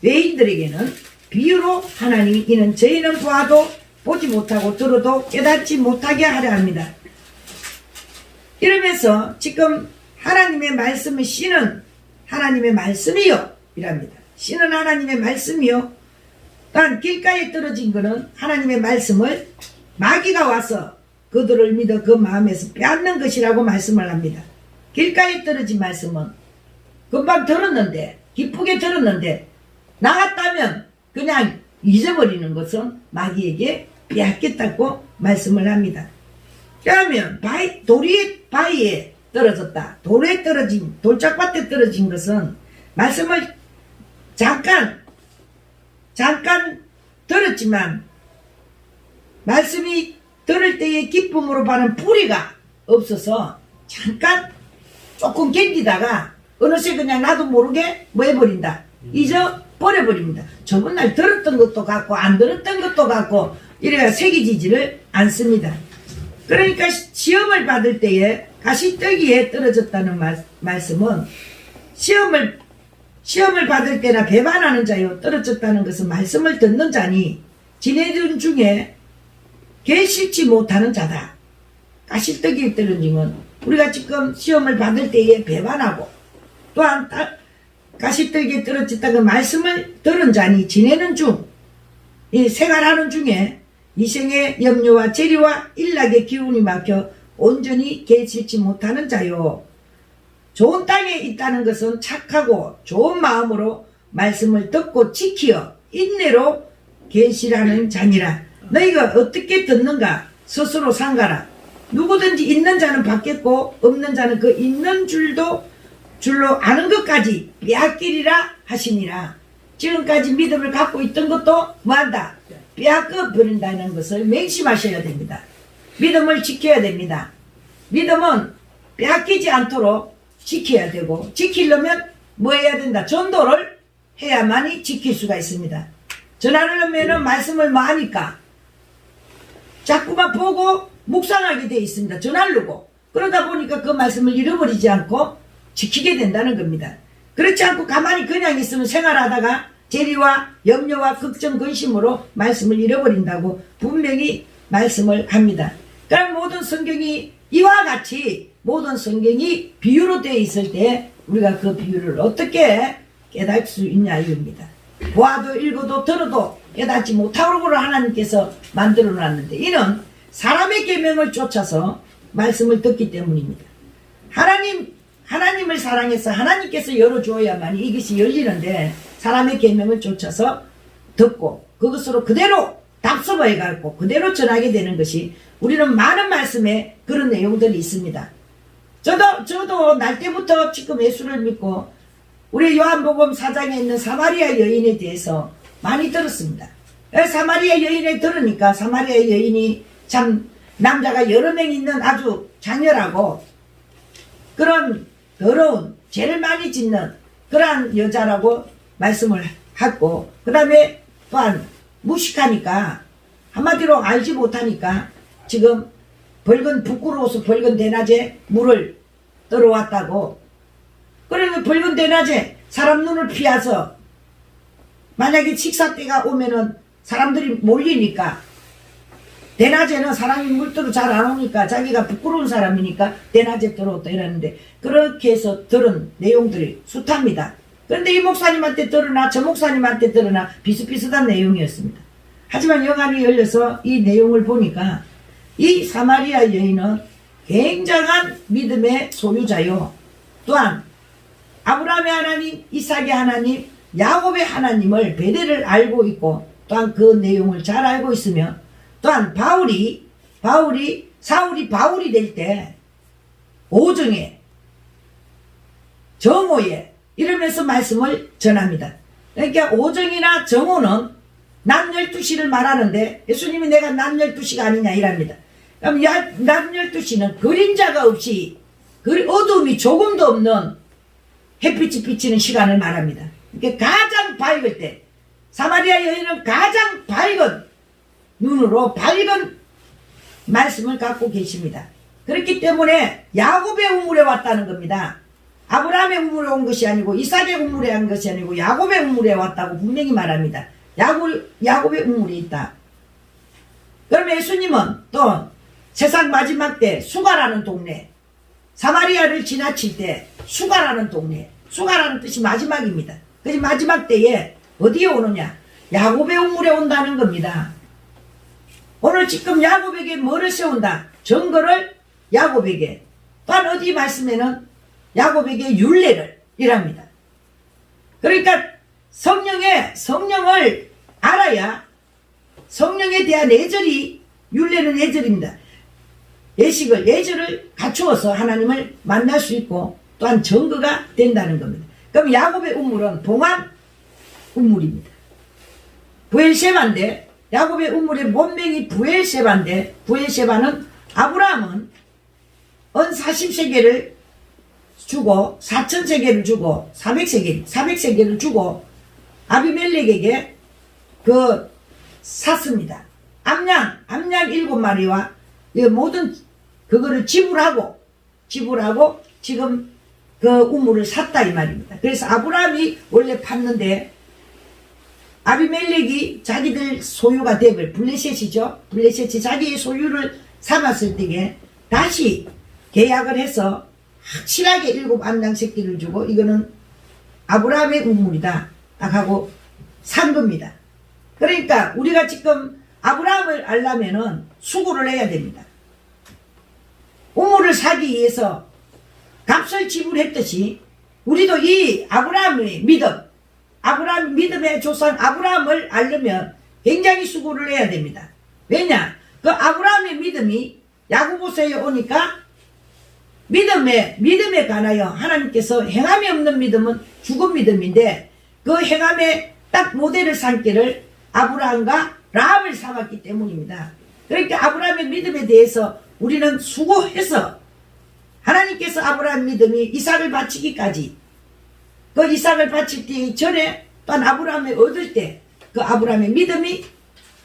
[SPEAKER 3] 외인들에게는 비유로 하나니 이는 저희는 보아도 보지 못하고 들어도 깨닫지 못하게 하려 합니다. 이러면서 지금 하나님의 말씀은 씨는 하나님의 말씀이요 이랍니다. 씨는 하나님의 말씀이요. 단 길가에 떨어진 것은 하나님의 말씀을 마귀가 와서 그들을 믿어 그 마음에서 빼앗는 것이라고 말씀을 합니다. 길가에 떨어진 말씀은 금방 들었는데, 기쁘게 들었는데 나갔다면 그냥 잊어버리는 것은 마귀에게 빼앗겠다고 말씀을 합니다. 그러면 바위에 떨어졌다. 돌에 떨어진, 돌짝밭에 떨어진 것은 말씀을 잠깐 들었지만 말씀이 들을 때의 기쁨으로 받은 뿌리가 없어서 잠깐 조금 견디다가 어느새 그냥 나도 모르게 뭐 해버린다. 잊어버려버립니다. 저번 날 들었던 것도 같고 안 들었던 것도 같고 이래야 새기지지를 않습니다. 그러니까 시험을 받을 때에 가시떨기에 떨어졌다는 말씀은 시험을 받을 때나 배반하는 자요 떨어졌다는 것은 말씀을 듣는 자니 지네들 중에 계실지 못하는 자다. 가시떨기에 떨어지면 우리가 지금 시험을 받을 때에 배반하고 또한 가시떨기에 떨어졌다는 말씀을 들은 자니 지내는 중, 이 생활하는 중에 이생의 염려와 재리와 일락의 기운이 막혀 온전히 계실지 못하는 자요. 좋은 땅에 있다는 것은 착하고 좋은 마음으로 말씀을 듣고 지키어 인내로 계시라는 자니라. 너희가 어떻게 듣는가 스스로 상가라. 누구든지 있는 자는 받겠고 없는 자는 그 있는 줄로 아는 것까지 빼앗기리라 하시니라. 지금까지 믿음을 갖고 있던 것도 뭐한다? 빼앗겨 버린다는 것을 맹심하셔야 됩니다. 믿음을 지켜야 됩니다. 믿음은 빼앗기지 않도록 지켜야 되고, 지키려면 뭐 해야 된다? 전도를 해야만이 지킬 수가 있습니다. 전하려면 말씀을 뭐 하니까 자꾸만 보고 묵상하게 되어 있습니다. 전하려고. 그러다 보니까 그 말씀을 잃어버리지 않고 지키게 된다는 겁니다. 그렇지 않고 가만히 그냥 있으면 생활하다가 재리와 염려와 걱정 근심으로 말씀을 잃어버린다고 분명히 말씀을 합니다. 그럼 모든 성경이 이와 같이 모든 성경이 비유로 되어 있을 때 우리가 그 비유를 어떻게 깨달을 수 있냐 이겁니다. 보아도 읽어도 들어도 깨닫지 못하고 하나님께서 만들어 놨는데 이는 사람의 계명을 쫓아서 말씀을 듣기 때문입니다. 하나님을 사랑해서 하나님께서 열어주어야만 이것이 열리는데 사람의 계명을 쫓아서 듣고 그것으로 그대로 답습해갖고 그대로 전하게 되는 것이 우리는 많은 말씀에 그런 내용들이 있습니다. 저도 날 때부터 지금 예수를 믿고 우리 요한복음 4장에 있는 사마리아 여인에 대해서 많이 들었습니다. 사마리아 여인에 들으니까 사마리아 여인이 참 남자가 여러 명 있는 아주 장렬하고 그런 더러운 죄를 많이 짓는 그러한 여자라고 말씀을 하고 그 다음에 또한 무식하니까 한마디로 알지 못하니까 지금 부끄러워서 붉은 대낮에 물을 떨어왔다고. 그러면 붉은 대낮에 사람 눈을 피해서 만약에 식사 때가 오면은 사람들이 몰리니까 대낮에는 사람이 물들어 잘 안 오니까 자기가 부끄러운 사람이니까 대낮에 들어왔다 이러는데 그렇게 해서 들은 내용들이 숱합니다. 그런데 이 목사님한테 들으나 저 목사님한테 들으나 비슷비슷한 내용이었습니다. 하지만 영안이 열려서 이 내용을 보니까 이 사마리아 여인은 굉장한 믿음의 소유자요. 또한 아브라함의 하나님, 이삭의 하나님, 야곱의 하나님을 베델을 알고 있고 또한 그 내용을 잘 알고 있으며 또한 사울이 바울이 될 때 오정에 정오에 이러면서 말씀을 전합니다. 그러니까 오정이나 정오는 낮 12시를 말하는데 예수님이 내가 낮 12시가 아니냐 이랍니다. 그럼 낮 12시는 그림자가 없이 어둠이 조금도 없는 햇빛이 비치는 시간을 말합니다. 이게 가장 밝을 때 사마리아 여인은 가장 밝은 눈으로 밝은 말씀을 갖고 계십니다. 그렇기 때문에 야곱의 우물에 왔다는 겁니다. 아브라함의 우물에 온 것이 아니고 이삭의 우물에 온 것이 아니고 야곱의 우물에 왔다고 분명히 말합니다. 야곱의 우물이 있다. 그러면 예수님은 또 세상 마지막 때 수가라는 동네, 사마리아를 지나칠 때 수가라는 동네, 수가라는 뜻이 마지막입니다. 그래서 마지막 때에 어디에 오느냐? 야곱의 우물에 온다는 겁니다. 오늘 지금 야곱에게 뭐를 세운다? 증거를 야곱에게, 또한 어디 말씀에는 야곱에게 율례를 이랍니다. 그러니까 성령을 알아야 성령에 대한 예절이, 율례는 예절입니다. 예절을 갖추어서 하나님을 만날 수 있고 또한 증거가 된다는 겁니다. 그럼 야곱의 우물은 봉한 우물입니다. 부엘세바인데, 야곱의 우물의 본명이 부엘세바인데, 부엘세바는 아브라함은 은 40세겔을 주고 4000세겔을 주고 400세겔을 주고 아비멜렉에게 샀습니다. 암양 7마리와 모든 그거를 지불하고 지금 그 우물을 샀다 이 말입니다. 그래서 아브라함이 원래 팠는데 아비멜렉이 자기들 소유가 되을 블레셋이죠. 블레셋이 자기의 소유를 삼았을 때에 다시 계약을 해서 확실하게 7 암양 새끼를 주고 이거는 아브라함의 우물이다 하고 산 겁니다. 그러니까 우리가 지금 아브라함을 알려면은 수고를 해야 됩니다. 우물을 사기 위해서 값을 지불했듯이 우리도 이 아브라함의 믿음의 조상 아브라함을 알려면 굉장히 수고를 해야 됩니다. 왜냐? 그 아브라함의 믿음이 야고보서에 오니까 믿음에 관하여 하나님께서 행함이 없는 믿음은 죽은 믿음인데 그 행함의 딱 모델을 삼기를 아브라함과 라합을 삼았기 때문입니다. 그러니까 아브라함의 믿음에 대해서 우리는 수고해서 하나님께서 아브라함 믿음이 이삭을 바치기까지 그 이삭을 바치기 전에 또한 아브라함을 얻을 때 그 아브라함의 믿음이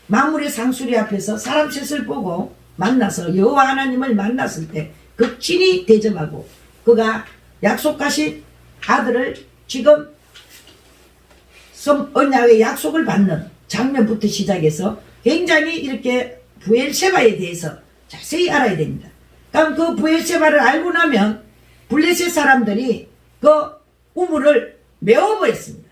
[SPEAKER 3] 만물의 상수리 앞에서 사람 셋을 보고 만나서 여호와 하나님을 만났을 때 극진히 대접하고 그가 약속하신 아들을 지금 언약의 약속을 받는 장면부터 시작해서 굉장히 이렇게 부엘세바에 대해서 자세히 알아야 됩니다. 그럼 그 부엘세바를 알고 나면 블레셋 사람들이 그 우물을 메워버렸습니다.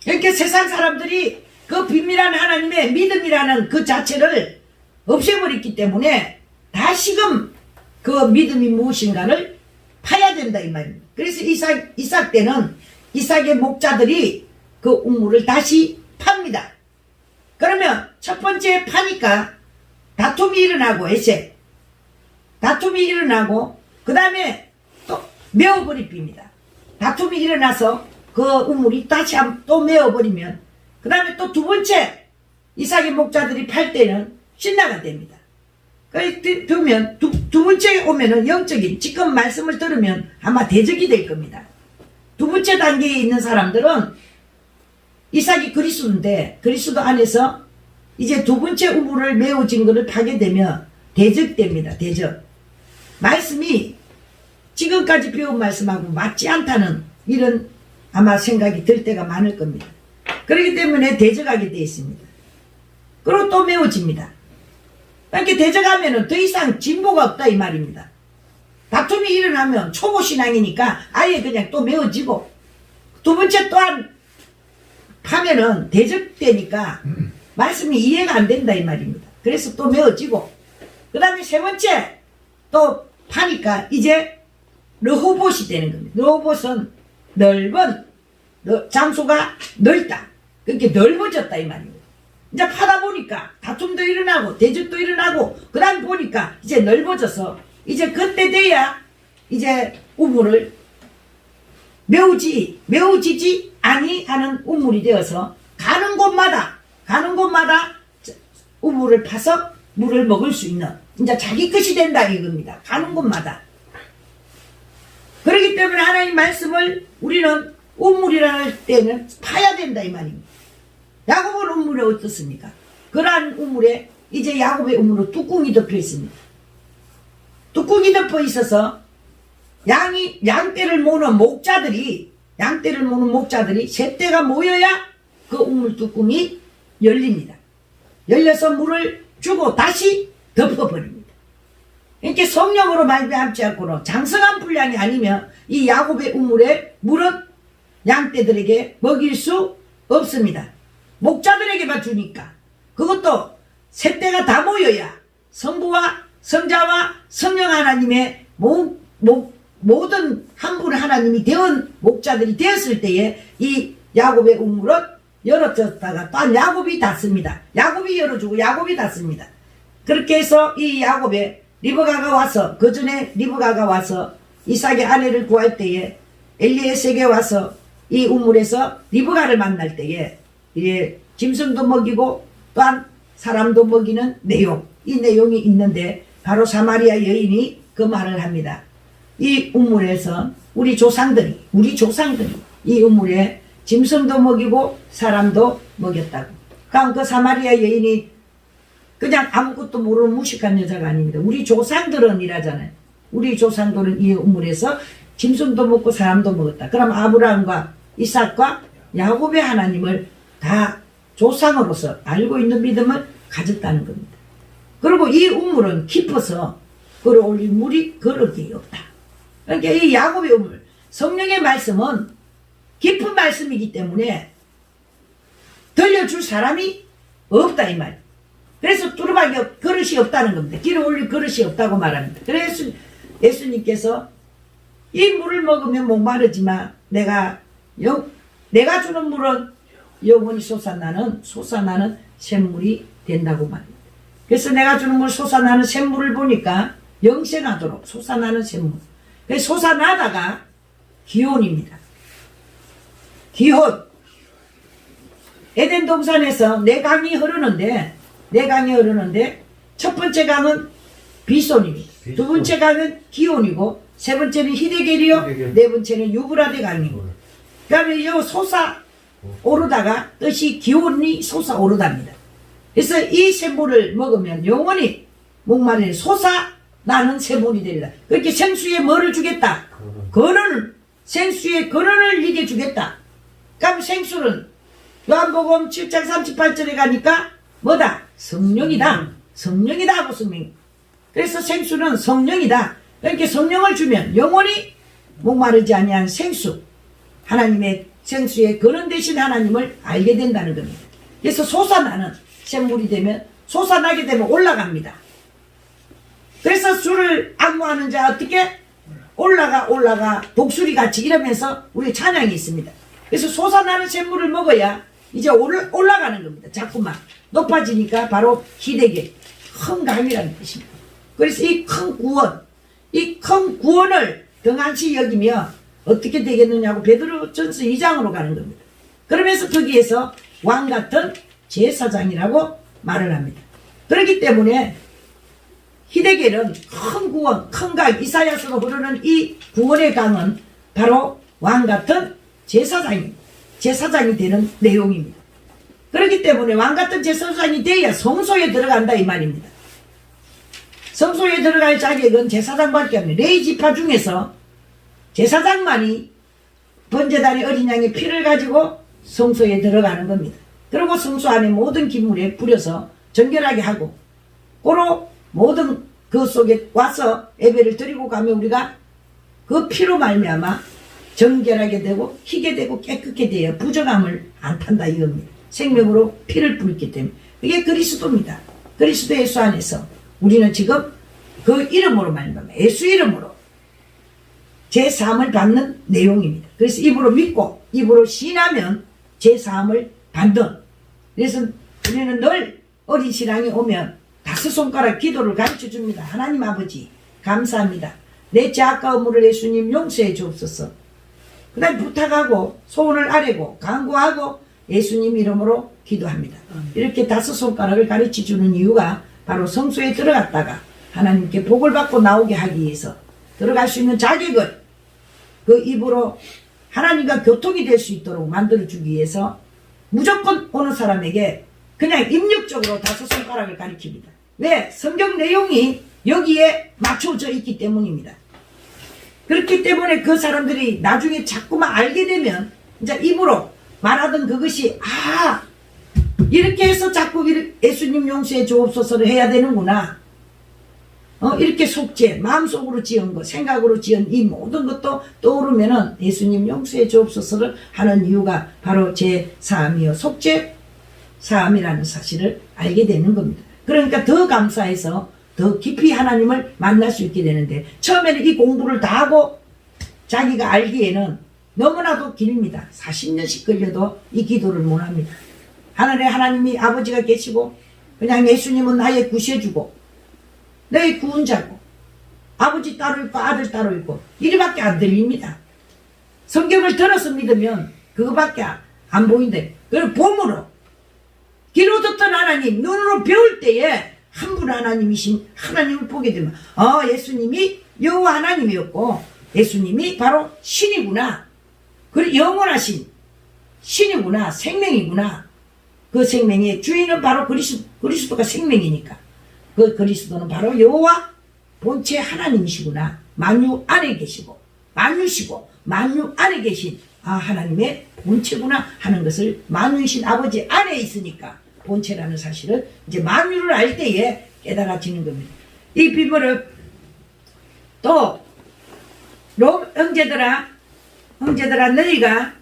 [SPEAKER 3] 이렇게 세상 사람들이 그 비밀한 하나님의 믿음이라는 그 자체를 없애버렸기 때문에 다시금 그 믿음이 무엇인가를 파야 된다 이 말입니다. 그래서 이삭 때는 이삭의 목자들이 그 우물을 다시 팝니다. 그러면 첫 번째 파니까 다툼이 일어나고 다툼이 일어나고 그 다음에 또 메워버립니다. 다툼이 일어나서 그 우물이 다시 또 메워버리면 그 다음에 또 두 번째 이삭의 목자들이 팔 때는 신나가 됩니다. 그러면 두 번째 오면은 영적인 지금 말씀을 들으면 아마 대적이 될 겁니다. 두 번째 단계에 있는 사람들은 이삭이 그리스도인데 그리스도 안에서 이제 두 번째 우물을 메워진 것을 파게 되면 대적됩니다. 대적. 말씀이 지금까지 배운 말씀하고 맞지 않다는 이런 아마 생각이 들 때가 많을 겁니다. 그렇기 때문에 대적하게 되어 있습니다. 그리고 또 메워집니다. 이렇게 대적하면 더 이상 진보가 없다 이 말입니다. 다툼이 일어나면 초보 신앙이니까 아예 그냥 또 메워지고 두 번째 또한 파면은 대적되니까 말씀이 이해가 안 된다 이 말입니다. 그래서 또 메워지고 그 다음에 세 번째 또 파니까 이제 르호봇이 되는 겁니다. 르호봇은 넓은 장소가 넓다. 그렇게 넓어졌다 이 말입니다. 이제 파다 보니까 다툼도 일어나고 대적도 일어나고 그 다음 보니까 이제 넓어져서 이제 그때 돼야 이제 우물을 메워지지 아니하는 우물이 되어서 가는 곳마다 우물을 파서 물을 먹을 수 있는 이제 자기 것이 된다 이겁니다. 가는 곳마다. 그렇기 때문에 하나님 말씀을 우리는 우물이라는 때는 파야 된다 이 말입니다. 야곱은 우물에 어떻습니까? 그러한 우물에 이제 야곱의 우물로 뚜껑이 덮여 있습니다. 뚜껑이 덮어 있어서 양떼를 모는 목자들이 세 떼가 모여야 그 우물 뚜껑이 열립니다. 열려서 물을 주고 다시 덮어버립니다. 이렇게 성령으로 말미암지 않고는 장성한 분량이 아니면 이 야곱의 우물에 물은 양떼들에게 먹일 수 없습니다. 목자들에게만 주니까 그것도 세 떼가 다 모여야 성부와 성자와 성령 하나님의 모든 한 분 하나님이 되은 목자들이 되었을 때에 이 야곱의 우물은 열어졌다가 또 야곱이 닫습니다. 야곱이 열어주고 야곱이 닫습니다. 그렇게 해서 이 야곱에 리브가가 와서 그 전에 리브가가 와서 이삭의 아내를 구할 때에 엘리에섹에 와서 이 우물에서 리브가를 만날 때에 이제 짐승도 먹이고 또한 사람도 먹이는 내용, 이 내용이 있는데 바로 사마리아 여인이 그 말을 합니다. 이 우물에서 우리 조상들이 이 우물에 짐승도 먹이고 사람도 먹였다고. 그럼 그 사마리아 여인이 그냥 아무것도 모르는 무식한 여자가 아닙니다. 우리 조상들은 이라잖아요. 우리 조상들은 이 우물에서 짐승도 먹고 사람도 먹었다. 그럼 아브라함과 이삭과 야곱의 하나님을 다 조상으로서 알고 있는 믿음을 가졌다는 겁니다. 그리고 이 우물은 깊어서 끌어올릴 물이 그릇이 없다. 그러니까 이 야곱의 우물, 성령의 말씀은 깊은 말씀이기 때문에 들려줄 사람이 없다 이 말. 그래서 뚜루박이 그릇이 없다는 겁니다. 길어 올릴 그릇이 없다고 말합니다. 그래서 예수님께서 이 물을 먹으면 목마르지만 내가 주는 물은 영원히 솟아나는 샘물이 된다고 말합니다. 그래서 내가 주는 물 솟아나는 샘물을 보니까 영생하도록 솟아나는 샘물. 그래서 솟아나다가 기혼입니다. 기혼. 에덴 동산에서 네 강이 흐르는데 첫 번째 강은 비손입니다. 두 번째 강은 기혼이고 세 번째는 히데겔이요, 네 번째는 유브라데 강이고. 그러면 이 솟아오르다가 뜻이 기혼이 솟아오르답니다. 그래서 이 샘물을 먹으면 영원히 목마르는 솟아나는 샘물이 되리라. 그렇게 생수에 뭐를 주겠다? 생수의 근원을 이게 주겠다. 그럼 생수는 요한복음 7장 38절에 가니까 뭐다? 성령이다. 성령이다. 성령. 그래서 생수는 성령이다. 이렇게 성령을 주면 영원히 목마르지 아니한 생수, 하나님의 생수의 근원 되신 하나님을 알게 된다는 겁니다. 그래서 솟아나는 샘물이 되면 솟아나게 되면 올라갑니다. 그래서 주를 악무하는 자 어떻게? 올라가 독수리 같이 이러면서 우리 찬양이 있습니다. 그래서 솟아나는 샘물을 먹어야 이제 올라가는 겁니다. 자꾸만 높아지니까 바로 히데겔, 큰 강이라는 뜻입니다. 그래서 이 큰 구원을 등한시 여기며 어떻게 되겠느냐고 베드로전서 2장으로 가는 겁니다. 그러면서 거기에서 왕같은 제사장이라고 말을 합니다. 그렇기 때문에 히데겔은 큰 구원, 큰 강, 이사야서로 흐르는 이 구원의 강은 바로 왕같은 제사장이 되는 내용입니다. 그렇기 때문에 왕같은 제사장이 돼야 성소에 들어간다 이 말입니다. 성소에 들어갈 자격은 제사장밖에 없네요. 레위 지파 중에서 제사장만이 번제단의 어린 양의 피를 가지고 성소에 들어가는 겁니다. 그리고 성소 안에 모든 기물에 뿌려서 정결하게 하고 고로 모든 그 속에 와서 예배를 드리고 가면 우리가 그 피로 말미암아 정결하게 되고 희게 되고 깨끗게 되어 부정함을 안 탄다 이겁니다. 생명으로 피를 뿌렸기 때문에 이게 그리스도입니다. 그리스도 예수 안에서 우리는 지금 그 이름으로 말미암아 예수 이름으로 제사함을 받는 내용입니다. 그래서 입으로 믿고 입으로 신하면 제사함을 받는. 그래서 우리는 늘 어린 신앙이 오면 5손가락 기도를 가르쳐 줍니다. 하나님 아버지 감사합니다. 내 죄악과 의무를 예수님 용서해 주옵소서. 그 다음에 부탁하고 소원을 아뢰고 간구하고 예수님 이름으로 기도합니다. 이렇게 5손가락을 가르쳐 주는 이유가 바로 성소에 들어갔다가 하나님께 복을 받고 나오게 하기 위해서 들어갈 수 있는 자격을 그 입으로 하나님과 교통이 될 수 있도록 만들어주기 위해서 무조건 어느 사람에게 그냥 입력적으로 5손가락을 가리킵니다. 왜? 성경 내용이 여기에 맞춰져 있기 때문입니다. 그렇기 때문에 그 사람들이 나중에 자꾸만 알게 되면 이제 입으로 말하던 그것이 이렇게 해서 자꾸 예수님 용서해 주옵소서를 해야 되는구나. 이렇게 속죄, 마음속으로 지은 것, 생각으로 지은 이 모든 것도 떠오르면은 예수님 용서해 주옵소서를 하는 이유가 바로 제 사함이요 속죄 사함이라는 사실을 알게 되는 겁니다. 그러니까 더 감사해서 더 깊이 하나님을 만날 수 있게 되는데, 처음에는 이 공부를 다 하고 자기가 알기에는 너무나도 길입니다. 40년씩 걸려도 이 기도를 못합니다. 하늘에 하나님이 아버지가 계시고 그냥 예수님은 나의 구세주고 너의 구원자고 아버지 따로 있고 아들 따로 있고 이리밖에 안 들립니다. 성경을 들어서 믿으면 그거밖에 안 보인대. 그리고 봄으로 귀로 듣던 하나님, 눈으로 배울 때에 한 분 하나님이신 하나님을 보게 되면 예수님이 여호와 하나님이었고 예수님이 바로 신이구나. 그리고 영원하신 신이구나. 생명이구나. 그 생명의 주인은 바로 그리스도가 생명이니까 그 그리스도는 바로 여호와 본체 하나님이시구나. 만유 안에 계시고 만유시고 만유 안에 계신 하나님의 본체구나 하는 것을 만유이신 아버지 안에 있으니까 본체라는 사실을 이제 만유를 알 때에 깨달아지는 겁니다. 이 비밀을 또 형제들아 너희가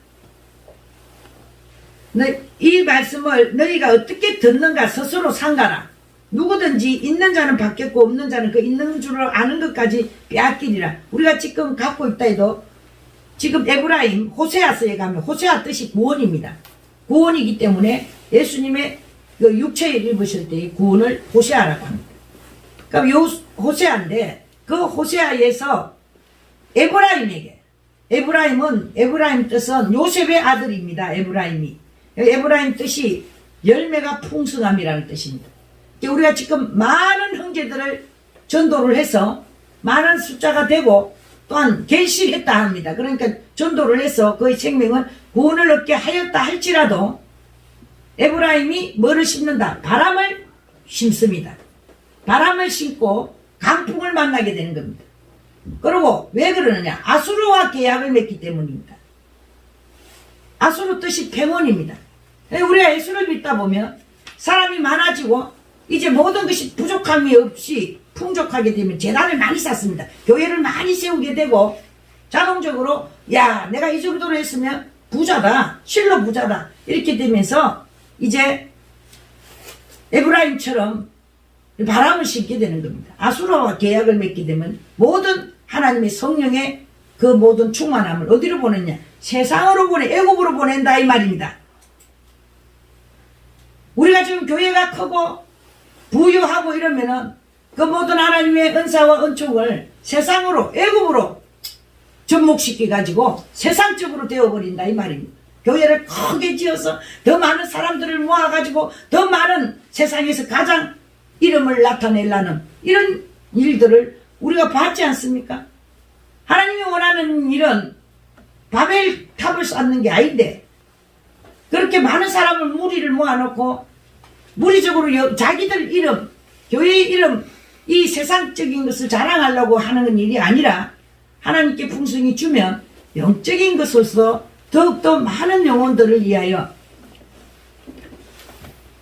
[SPEAKER 3] 이 말씀을 너희가 어떻게 듣는가 스스로 상가라. 누구든지 있는 자는 받겠고 없는 자는 그 있는 줄을 아는 것까지 빼앗기리라. 우리가 지금 갖고 있다 해도 지금 에브라임 호세아서에 가면 호세아 뜻이 구원입니다. 구원이기 때문에 예수님의 그 육체를 입으실 때의 구원을 호세아라고 합니다. 그럼 요 호세아인데 그 호세아에서 에브라임에게 에브라임 뜻은 요셉의 아들입니다. 에브라임 뜻이 열매가 풍성함이라는 뜻입니다. 우리가 지금 많은 형제들을 전도를 해서 많은 숫자가 되고 또한 계시했다 합니다. 그러니까 전도를 해서 그의 생명은 구원을 얻게 하였다 할지라도 에브라임이 뭐를 심는다? 바람을 심습니다. 바람을 심고 강풍을 만나게 되는 겁니다. 그리고 왜 그러느냐? 아수르와 계약을 맺기 때문입니다. 아수르 뜻이 평온입니다. 우리가 예수를 믿다 보면 사람이 많아지고 이제 모든 것이 부족함이 없이 풍족하게 되면 재단을 많이 쌓습니다. 교회를 많이 세우게 되고 자동적으로 내가 이 정도로 했으면 부자다, 실로 부자다 이렇게 되면서 이제 에브라임처럼 바람을 심게 되는 겁니다. 아수르와 계약을 맺게 되면 모든 하나님의 성령의 그 모든 충만함을 어디로 보냈냐? 세상으로 애굽으로 보낸다 이 말입니다. 우리가 지금 교회가 크고 부유하고 이러면은 그 모든 하나님의 은사와 은총을 세상으로 애굽으로 접목시켜 가지고 세상적으로 되어버린다 이 말입니다. 교회를 크게 지어서 더 많은 사람들을 모아가지고 더 많은 세상에서 가장 이름을 나타내려는 이런 일들을 우리가 봤지 않습니까? 하나님이 원하는 일은 바벨탑을 쌓는 게 아닌데 그렇게 많은 사람을 무리를 모아놓고 무리적으로 자기들 이름, 교회의 이름, 이 세상적인 것을 자랑하려고 하는 일이 아니라 하나님께 풍성히 주면 영적인 것으로서 더욱더 많은 영혼들을 위하여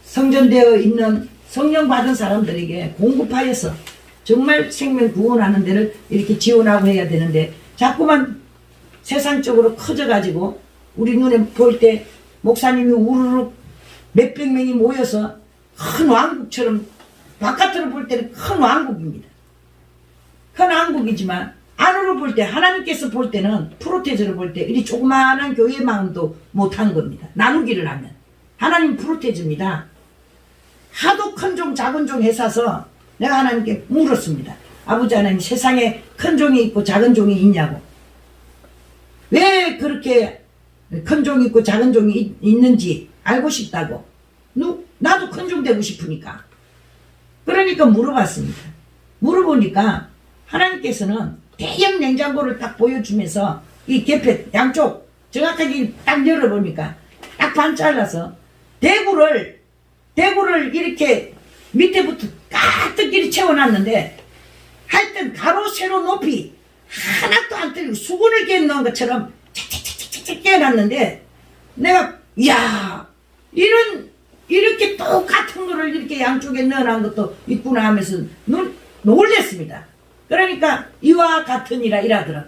[SPEAKER 3] 성전되어 있는 성령 받은 사람들에게 공급하여서 정말 생명 구원하는 데를 이렇게 지원하고 해야 되는데 자꾸만 세상적으로 커져가지고 우리 눈에 볼 때 목사님이 우르르 몇백 명이 모여서 큰 왕국처럼 바깥으로 볼 때는 큰 왕국입니다. 큰 왕국이지만 안으로 볼 때 하나님께서 볼 때는 프로테즈로 볼 때 이 조그마한 교회 마음도 못한 겁니다. 나누기를 하면 하나님 프로테즈입니다. 하도 큰 종 작은 종 해서서 내가 하나님께 물었습니다. 아버지 하나님 세상에 큰 종이 있고 작은 종이 있냐고. 왜 그렇게 큰 종이 있고 작은 종이 있는지 알고 싶다고. 나도 큰 종 되고 싶으니까. 그러니까 물어봤습니다. 물어보니까 하나님께서는 대형 냉장고를 딱 보여주면서 이 겹에 양쪽 정확하게 딱 열어보니까 딱 반 잘라서 대구를 이렇게 밑에부터 가득히 채워놨는데 하여튼 가로 세로 높이 하나도 안 틀리고 수건을 깨 넣은 것처럼 착착착착착 깨놨는데 내가 이야 이렇게 똑같은 거를 이렇게 양쪽에 넣어놓은 것도 있구나 하면서 놀랬습니다. 그러니까 이와 같으니라 이라더라고.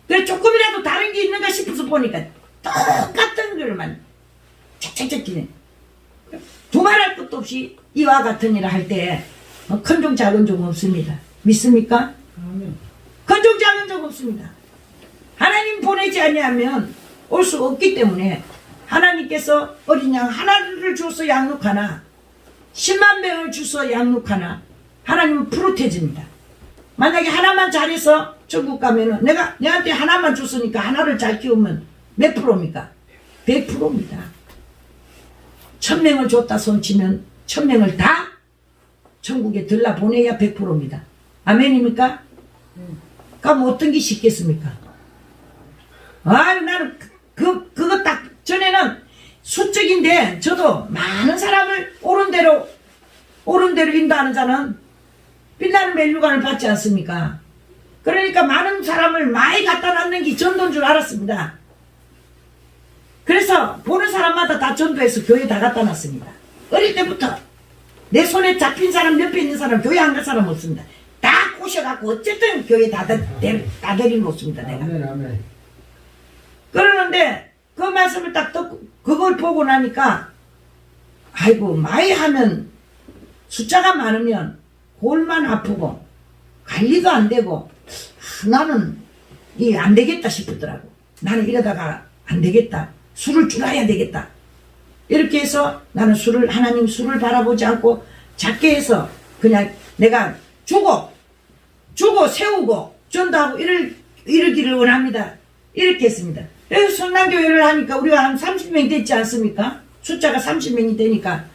[SPEAKER 3] 그래 조금이라도 다른 게 있는가 싶어서 보니까 똑같은 걸만 착착착 끼네. 두말할 것도 없이 이와 같으니라 할 때 큰 종 작은 종 없습니다. 믿습니까? 큰 종 작은 종 없습니다. 하나님 보내지 아니하면 올 수 없기 때문에 하나님께서 어린 양 하나를 주어서 양육하나 10만 명을 주어서 양육하나 하나님은 프로테즈입니다. 만약에 하나만 잘해서 천국 가면은 내한테 하나만 줬으니까 하나를 잘 키우면 몇 프로입니까? 100%입니다. 1000명을 줬다 손치면 1000명을 다 천국에 들라 보내야 100%입니다. 아멘입니까? 그럼 어떤 게 쉽겠습니까? 나는 그거 딱 전에는 수적인데 저도 많은 사람을 옳은 대로 인도하는 자는 빛나는 멸류관을 받지 않습니까? 그러니까 많은 사람을 많이 갖다 놨는 게 전도인 줄 알았습니다. 그래서 보는 사람마다 다 전도해서 교회 다 갖다 놨습니다. 어릴 때부터 내 손에 잡힌 사람 옆에 있는 사람 교회 안 갈 사람 없습니다. 다 꼬셔갖고 어쨌든 교회 다 데리고 놓습니다. 내가.
[SPEAKER 2] 아멘.
[SPEAKER 3] 그러는데 그 말씀을 딱 듣고 그걸 보고 나니까 아이고 많이 하면 숫자가 많으면 골만 아프고 관리도 안 되고 나는 이 안 되겠다 싶더라고. 나는 이러다가 안 되겠다. 술을 줄여야 되겠다. 이렇게 해서 나는 하나님 술을 바라보지 않고 작게 해서 그냥 내가 주고 세우고 전도하고 이러기를 원합니다. 이렇게 했습니다. 그래서 성남교회를 하니까 우리가 한 30명이 됐지 않습니까? 숫자가 30명이 되니까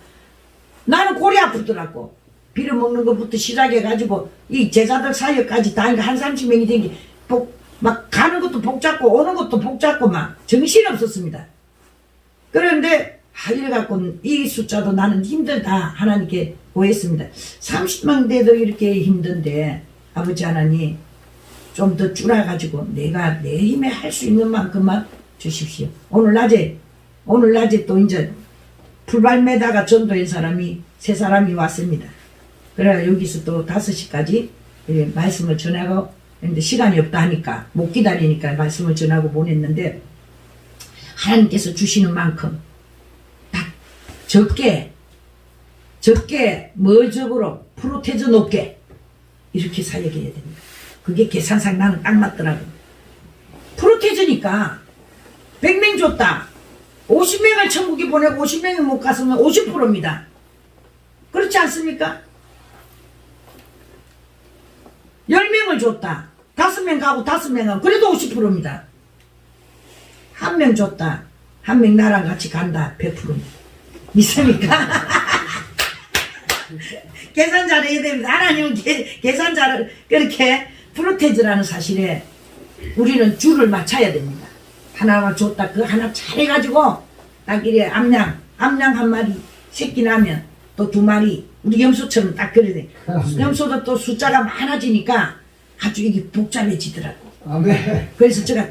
[SPEAKER 3] 나는 골이 아프더라고. 빌어먹는 것부터 시작해가지고 이 제자들 사역까지 다 한 30명이 된 게 막 가는 것도 복잡고 오는 것도 복잡고 막 정신이 없었습니다. 그런데 이래갖고 이 숫자도 나는 힘들다 하나님께 고했습니다. 30만 돼도 이렇게 힘든데 아버지 하나님 좀 더 줄여가지고 내가 내 힘에 할 수 있는 만큼만 주십시오. 오늘 낮에 또 이제 풀발매다가 전도한 사람이 3사람이 왔습니다. 그래 여기서 또 5시까지 말씀을 전하고 근데 시간이 없다 하니까 못 기다리니까 말씀을 전하고 보냈는데 하나님께서 주시는 만큼 딱 적게 머적으로 프로테즈 높게 이렇게 사역해야 됩니다. 그게 계산상 나는 딱 맞더라고. 프로테즈니까 100명 줬다. 50명을 천국에 보내고 50명이 못 갔으면 50%입니다. 그렇지 않습니까? 10명을 줬다. 5명 가고 5명 가고 그래도 50%입니다. 1명 줬다. 1명 나랑 같이 간다. 100%입니다. 믿습니까? 계산 잘해야 됩니다. 하나님은 계산 잘 그렇게 프로테즈라는 사실에 우리는 줄을 맞춰야 됩니다. 하나만 줬다. 그 하나 잘해가지고 딱 이래 암양 한 마리 새끼 나면 또 2마리 우리 염소처럼 딱 그래야 돼. 염소도 또 숫자가 많아지니까 아주 이게 복잡해지더라고.
[SPEAKER 2] 아멘.
[SPEAKER 3] 그래서 제가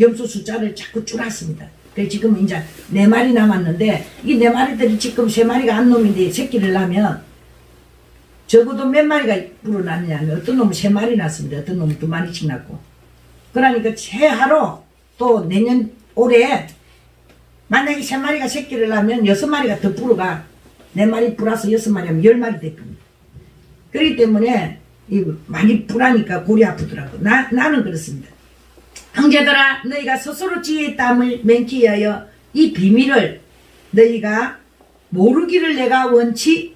[SPEAKER 3] 염소 숫자를 자꾸 줄였습니다. 그래서 지금 이제 4마리 남았는데 이 4마리들이 지금 3마리가 안 놈인데 새끼를 낳으면 적어도 몇 마리가 불어났냐면 어떤 놈은 3마리 낳습니다. 어떤 놈은 2마리씩 낳고. 그러니까 최하로 또 내년 올해 만약에 3마리가 새끼를 낳으면 6마리가 더 불어가 4마리 플러스 6마리 하면 10마리 됩니다. 그렇기 때문에 많이 불하니까 골이 아프더라고. 나는 그렇습니다. 형제들아 너희가 스스로 지혜의 땀을 맹기 위하여 이 비밀을 너희가 모르기를 내가 원치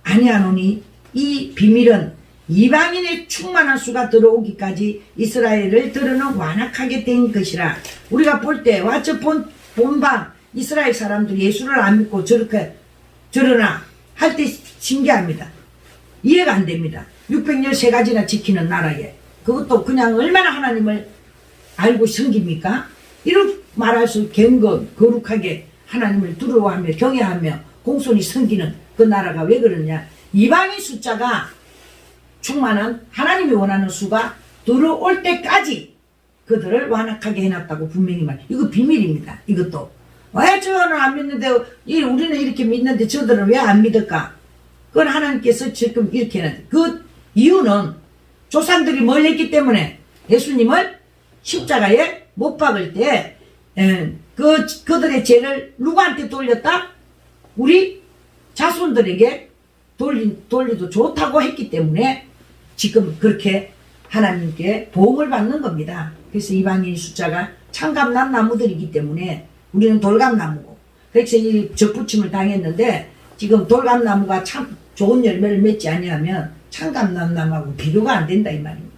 [SPEAKER 3] 아니하노니 이 비밀은 이방인의 충만한 수가 들어오기까지 이스라엘을 들어는 완악하게 된 것이라. 우리가 볼 때 와저 본방 이스라엘 사람들이 예수를 안 믿고 저러나 할 때 신기합니다. 이해가 안 됩니다. 613가지나 지키는 나라에 그것도 그냥 얼마나 하나님을 알고 섬깁니까? 이렇게 말할 수 거룩하게 하나님을 두려워하며 경외하며 공손히 섬기는 그 나라가 왜 그러냐? 이방인 숫자가 충만한 하나님이 원하는 수가 들어올 때까지 그들을 완악하게 해놨다고 분명히 이거 비밀입니다. 이것도 왜 저는 안 믿는데 우리는 이렇게 믿는데 저들은 왜 안 믿을까? 그건 하나님께서 지금 이렇게 해놨. 그 이유는 조상들이 뭘 했기 때문에 예수님을 십자가에 못 박을 때 그들의 죄를 누구한테 돌렸다? 우리 자손들에게 돌리도 좋다고 했기 때문에 지금 그렇게 하나님께 보응을 받는 겁니다. 그래서 이방인 숫자가 참감난 나무들이기 때문에 우리는 돌감나무고, 그래서 이 적부침을 당했는데 지금 돌감나무가 참 좋은 열매를 맺지 아니하면 참감나무하고 비교가 안 된다 이 말입니다.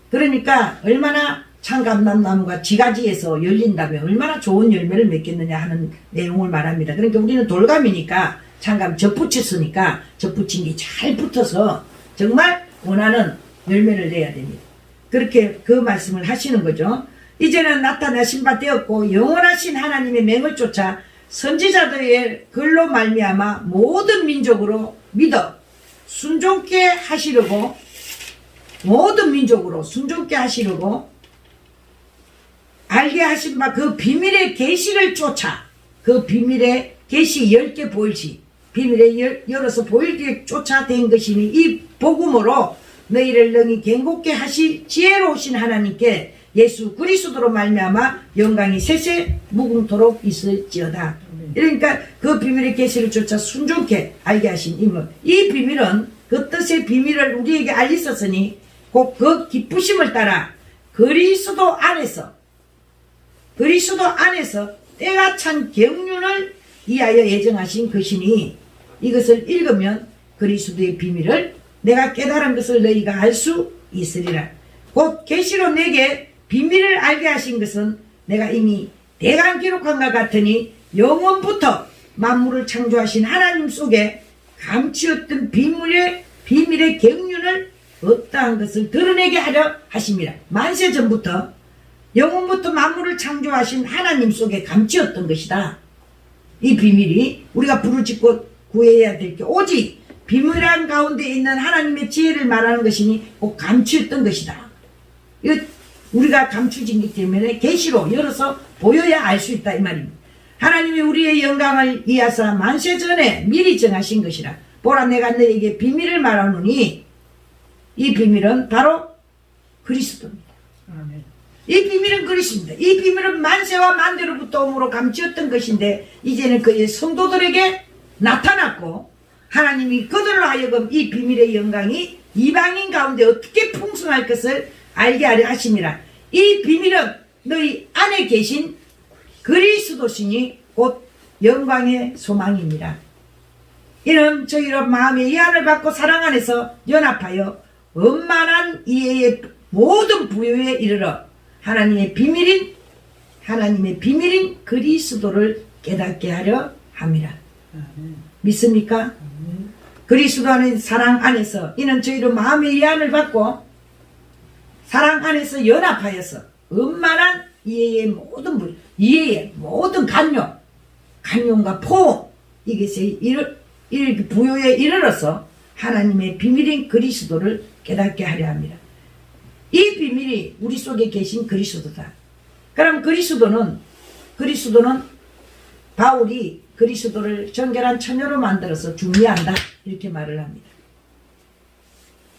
[SPEAKER 3] 그러니까 얼마나 참감나무가 지가지에서 열린다면 얼마나 좋은 열매를 맺겠느냐 하는 내용을 말합니다. 그러니까 우리는 돌감이니까 참감 접붙였으니까 접붙인 게 잘 붙어서 정말 원하는 열매를 내야 됩니다. 그렇게 그 말씀을 하시는 거죠. 이제는 나타나신 바 되었고 영원하신 하나님의 맹을 쫓아 선지자들의 글로 말미암아 모든 민족으로 믿어 순종케 하시려고, 모든 민족으로 순종케 하시려고 알게 하신 바 그 비밀의 계시를 쫓아, 그 비밀의 계시 10개 보일시 비밀에 열어서 보일게 쫓아된 것이니 이 복음으로 너희를 능히 견고케 하시 지혜로우신 하나님께 예수 그리스도로 말미암아 영광이 세세 무궁토록 있을지어다. 그러니까 그 비밀의 계시를 쫓아 순종케 알게 하신 이 비밀은 그 뜻의 비밀을 우리에게 알리셨으니 곧 그 기쁘심을 따라 그리스도 안에서 때가 찬 경륜을 이하여 예정하신 것이니 이것을 읽으면 그리스도의 비밀을 내가 깨달은 것을 너희가 알 수 있으리라. 곧 계시로 내게 비밀을 알게 하신 것은 내가 이미 대강 기록한 것 같으니 영원부터 만물을 창조하신 하나님 속에 감추었던 비밀의 경륜을 어떠한 것을 드러내게 하려 하심이라. 만세 전부터 영원부터 만물을 창조하신 하나님 속에 감추었던 것이다. 이 비밀이 우리가 부르짖고 구해야 될 게 오직 비밀한 가운데 있는 하나님의 지혜를 말하는 것이니 꼭 감추었던 것이다. 이거 우리가 감추진기 때문에 계시로 열어서 보여야 알 수 있다 이 말입니다. 하나님이 우리의 영광을 이하사 만세 전에 미리 정하신 것이라. 보라 내가 너에게 비밀을 말하노니 이 비밀은 바로 그리스도입니다. 이 비밀은 그리스도입니다. 이 비밀은 만세와 만대로부터 오므로 감추었던 것인데 이제는 그의 성도들에게 나타났고 하나님이 그들로 하여금 이 비밀의 영광이 이방인 가운데 어떻게 풍성할 것을 알게 하려 하심이라. 이 비밀은 너희 안에 계신 그리스도시니 곧 영광의 소망입니다. 이는 저희로 마음의 이안을 받고 사랑 안에서 연합하여 원만한 이해의 모든 부요에 이르러 하나님의 비밀인 그리스도를 깨닫게 하려 함이라. 믿습니까? 그리스도 안에 사랑 안에서 이는 저희로 마음의 이안을 받고 사랑 안에서 연합하여서 원만한 이해의 모든 간용과 포옹 이것이 부요에 이르러서 하나님의 비밀인 그리스도를 깨닫게 하려 합니다. 이 비밀이 우리 속에 계신 그리스도다. 그럼 그리스도는 바울이 그리스도를 정결한 처녀로 만들어서 중매한다 이렇게 말을 합니다.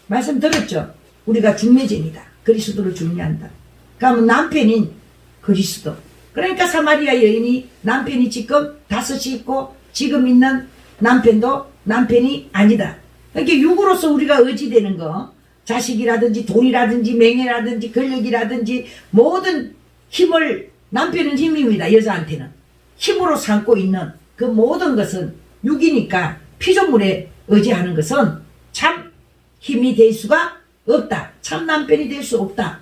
[SPEAKER 3] 말씀 들었죠? 우리가 중매쟁이다. 그리스도를 중매한다. 그러면 남편인 그리스도. 그러니까 사마리아 여인이 남편이 지금 5이 있고 지금 있는 남편도 남편이 아니다. 그러니까 육으로서 우리가 의지되는 거 자식이라든지 돈이라든지 명예라든지 권력이라든지 모든 힘을 남편은 힘입니다. 여자한테는 힘으로 삼고 있는 그 모든 것은 육이니까 피조물에 의지하는 것은 참 힘이 될 수가 없다. 참 남편이 될 수 없다.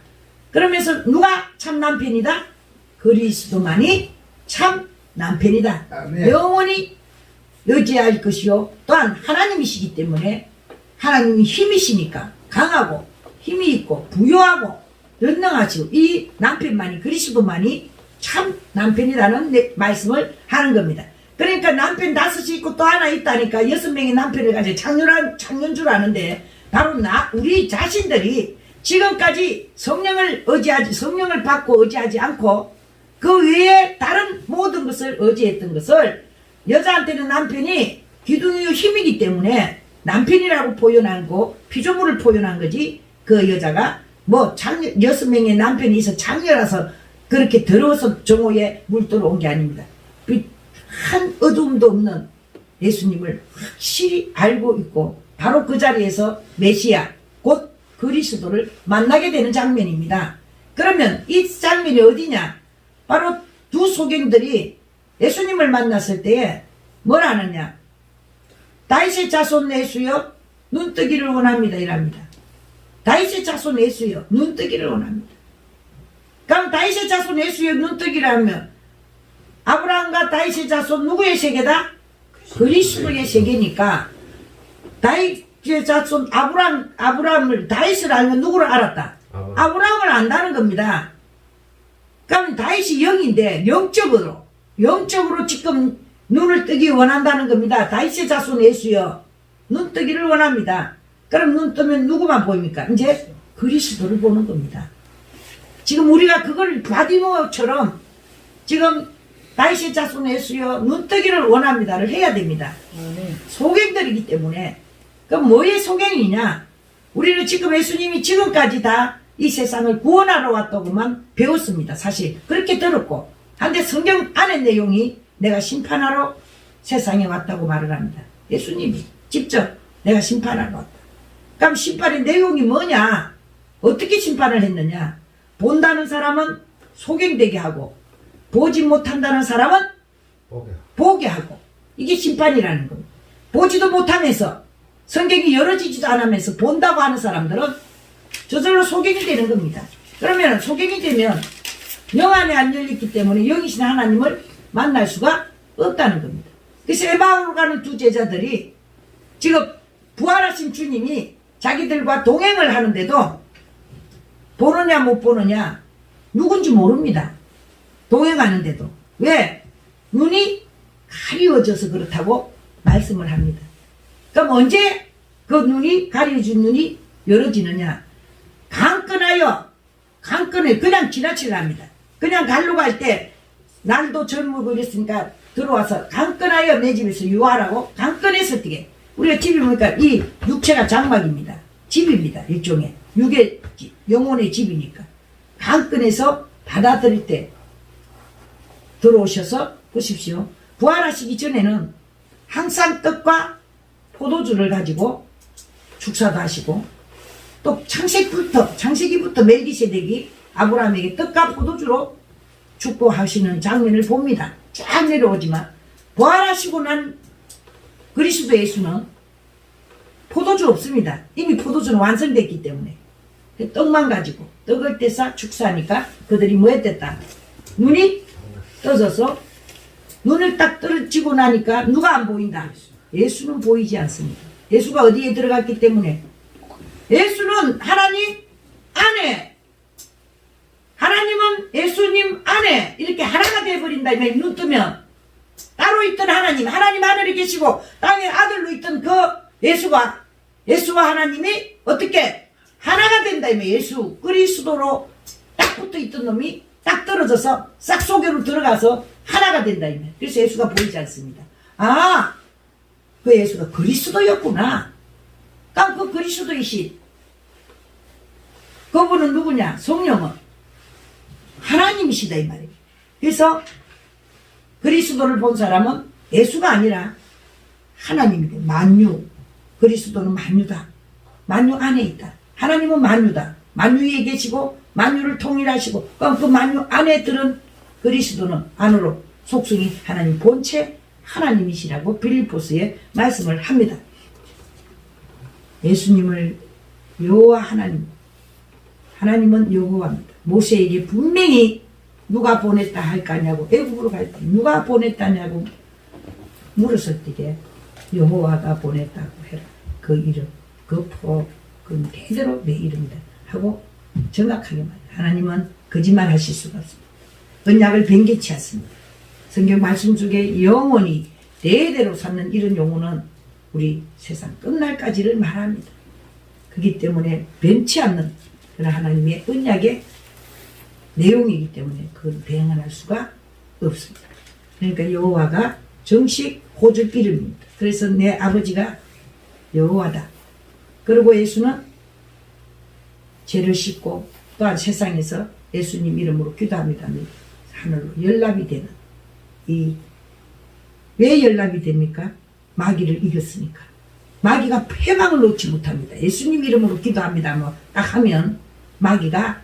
[SPEAKER 3] 그러면서 누가 참 남편이다? 그리스도만이 참 남편이다.
[SPEAKER 2] 아멘.
[SPEAKER 3] 영원히 의지할 것이요 또한 하나님이시기 때문에 하나님이 힘이시니까 강하고 힘이 있고 부유하고 연능하시고 이 남편만이 그리스도만이 참 남편이라는 말씀을 하는 겁니다. 그러니까 남편 5이 있고 또 하나 있다니까 6명의 남편을 가지고 창년 줄 아는데 바로 우리 자신들이 지금까지 성령을 받고 의지하지 않고 그 외에 다른 모든 것을 의지했던 것을 여자한테는 남편이 기둥이요 힘이기 때문에 남편이라고 표현하고 피조물을 표현한 거지 그 여자가 뭐 6명의 남편이 있어 장녀라서 그렇게 더러워서 정오에 물들어 온 게 아닙니다. 한 어두움도 없는 예수님을 확실히 알고 있고 바로 그 자리에서 메시아 곧 그리스도를 만나게 되는 장면입니다. 그러면 이 장면이 어디냐? 바로 두 소경들이 예수님을 만났을 때에 뭘 하느냐? 다윗의 자손 예수여 눈뜨기를 원합니다 이랍니다. 다윗의 자손 예수여 눈뜨기를 원합니다. 그럼 다윗의 자손 예수여 눈뜨기라면 아브라함과 다윗의 자손 누구의 세계다? 그리스도의 세계니까 다윗의 자손 아브라함을 다윗을 알면 누구를 알았다? 아브라함을 안다는 겁니다. 그럼 다윗이 영인데 영적으로 지금 눈을 뜨기 원한다는 겁니다. 다윗의 자손 예수여 눈 뜨기를 원합니다. 그럼 눈 뜨면 누구만 보입니까? 이제 그리스도를 보는 겁니다. 지금 우리가 그걸 바디모처럼 지금 다윗의 자손 예수여 눈 뜨기를 원합니다를 해야 됩니다. 소경들이기 때문에 그럼 뭐의 소경이냐? 우리는 지금 예수님이 지금까지 다 이 세상을 구원하러 왔다고만 배웠습니다. 사실 그렇게 들었고 한데 성경 안의 내용이 내가 심판하러 세상에 왔다고 말을 합니다. 예수님이 직접 내가 심판하러 왔다. 그럼 심판의 내용이 뭐냐? 어떻게 심판을 했느냐? 본다는 사람은 소경되게 하고 보지 못한다는 사람은 보게 하고 이게 심판이라는 겁니다. 보지도 못하면서 성경이 열어지지도 않으면서 본다고 하는 사람들은 저절로 소경이 되는 겁니다. 그러면 소경이 되면 영 안에 안 열렸기 때문에 영이신 하나님을 만날 수가 없다는 겁니다. 그래서 에마우로 가는 두 제자들이 지금 부활하신 주님이 자기들과 동행을 하는데도 보느냐 못 보느냐 누군지 모릅니다. 동행하는데도. 왜? 눈이 가리워져서 그렇다고 말씀을 합니다. 그럼 언제 그 눈이 가려진 눈이 열어지느냐? 강건해 그냥 지나치려 합니다. 그냥 갈로 갈 때 날도 젊고 이랬으니까 들어와서 강건하여 내 집에서 유하라고 강건해서 뛰게. 우리가 집이 보니까 이 육체가 장막입니다. 집입니다. 일종의 육의 영혼의 집이니까 강건해서 받아들일 때 들어오셔서 보십시오. 부활하시기 전에는 항상 떡과 포도주를 가지고 축사도 하시고 또 창세기부터 멜기세덱이 아브라함에게 떡과 포도주로 축복하시는 장면을 봅니다. 쫙 내려오지만 부활하시고 난 그리스도 예수는 포도주 없습니다. 이미 포도주는 완성됐기 때문에 떡만 가지고 떡을 떼서 축사하니까 그들이 뭐 했댔다? 눈이 떠져서 눈을 딱 떨어지고 나니까 누가 안 보인다? 예수는 보이지 않습니다. 예수가 어디에 들어갔기 때문에 예수는 하나님 안에 하나님은 예수님 안에 이렇게 하나가 되어버린다. 눈 뜨면 따로 있던 하나님 하늘에 계시고 땅의 아들로 있던 그 예수와 하나님이 어떻게 하나가 된다. 예수 그리스도로 딱 붙어있던 놈이 딱 떨어져서 싹 속으로 들어가서 하나가 된다. 그래서 예수가 보이지 않습니다. 아, 그 예수가 그리스도였구나. 그럼 그 그리스도이신 그분은 누구냐? 성령은 하나님이시다 이 말이에요. 그래서 그리스도를 본 사람은 예수가 아니라 하나님이다. 만유. 그리스도는 만유다. 만유 안에 있다. 하나님은 만유다. 만유 위에 계시고 만유를 통일하시고 그럼 그 만유 안에 들은 그리스도는 안으로 속성이 하나님 본체 하나님이시라고 빌립보스에 말씀을 합니다. 예수님을 여호와 하나님은 여호와입니다. 모세에게 분명히 누가 보냈다 할까냐고 애국으로 갈 때 누가 보냈다냐고 물었을 때 여호와가 보냈다고 해라. 그 이름 그 대대로 내 이름이다 하고 정확하게 말해요. 하나님은 거짓말 하실 수가 없습니다. 언약을 변개치 않습니다. 성경 말씀 중에 영원히 대대로 삼는 이런 용어는 우리 세상 끝날까지를 말합니다. 그렇기 때문에 변치 않는 그런 하나님의 언약의 내용이기 때문에 그걸 배행할 수가 없습니다. 그러니까 여호와가 정식 호줄 이름입니다. 그래서 내 아버지가 여호와다. 그리고 예수는 죄를 씻고 또한 세상에서 예수님 이름으로 기도합니다. 하늘로 연락이 되는 왜 연락이 됩니까? 마귀를 이겼으니까. 마귀가 패망을 놓지 못합니다. 예수님 이름으로 기도합니다. 뭐 딱 하면 마귀가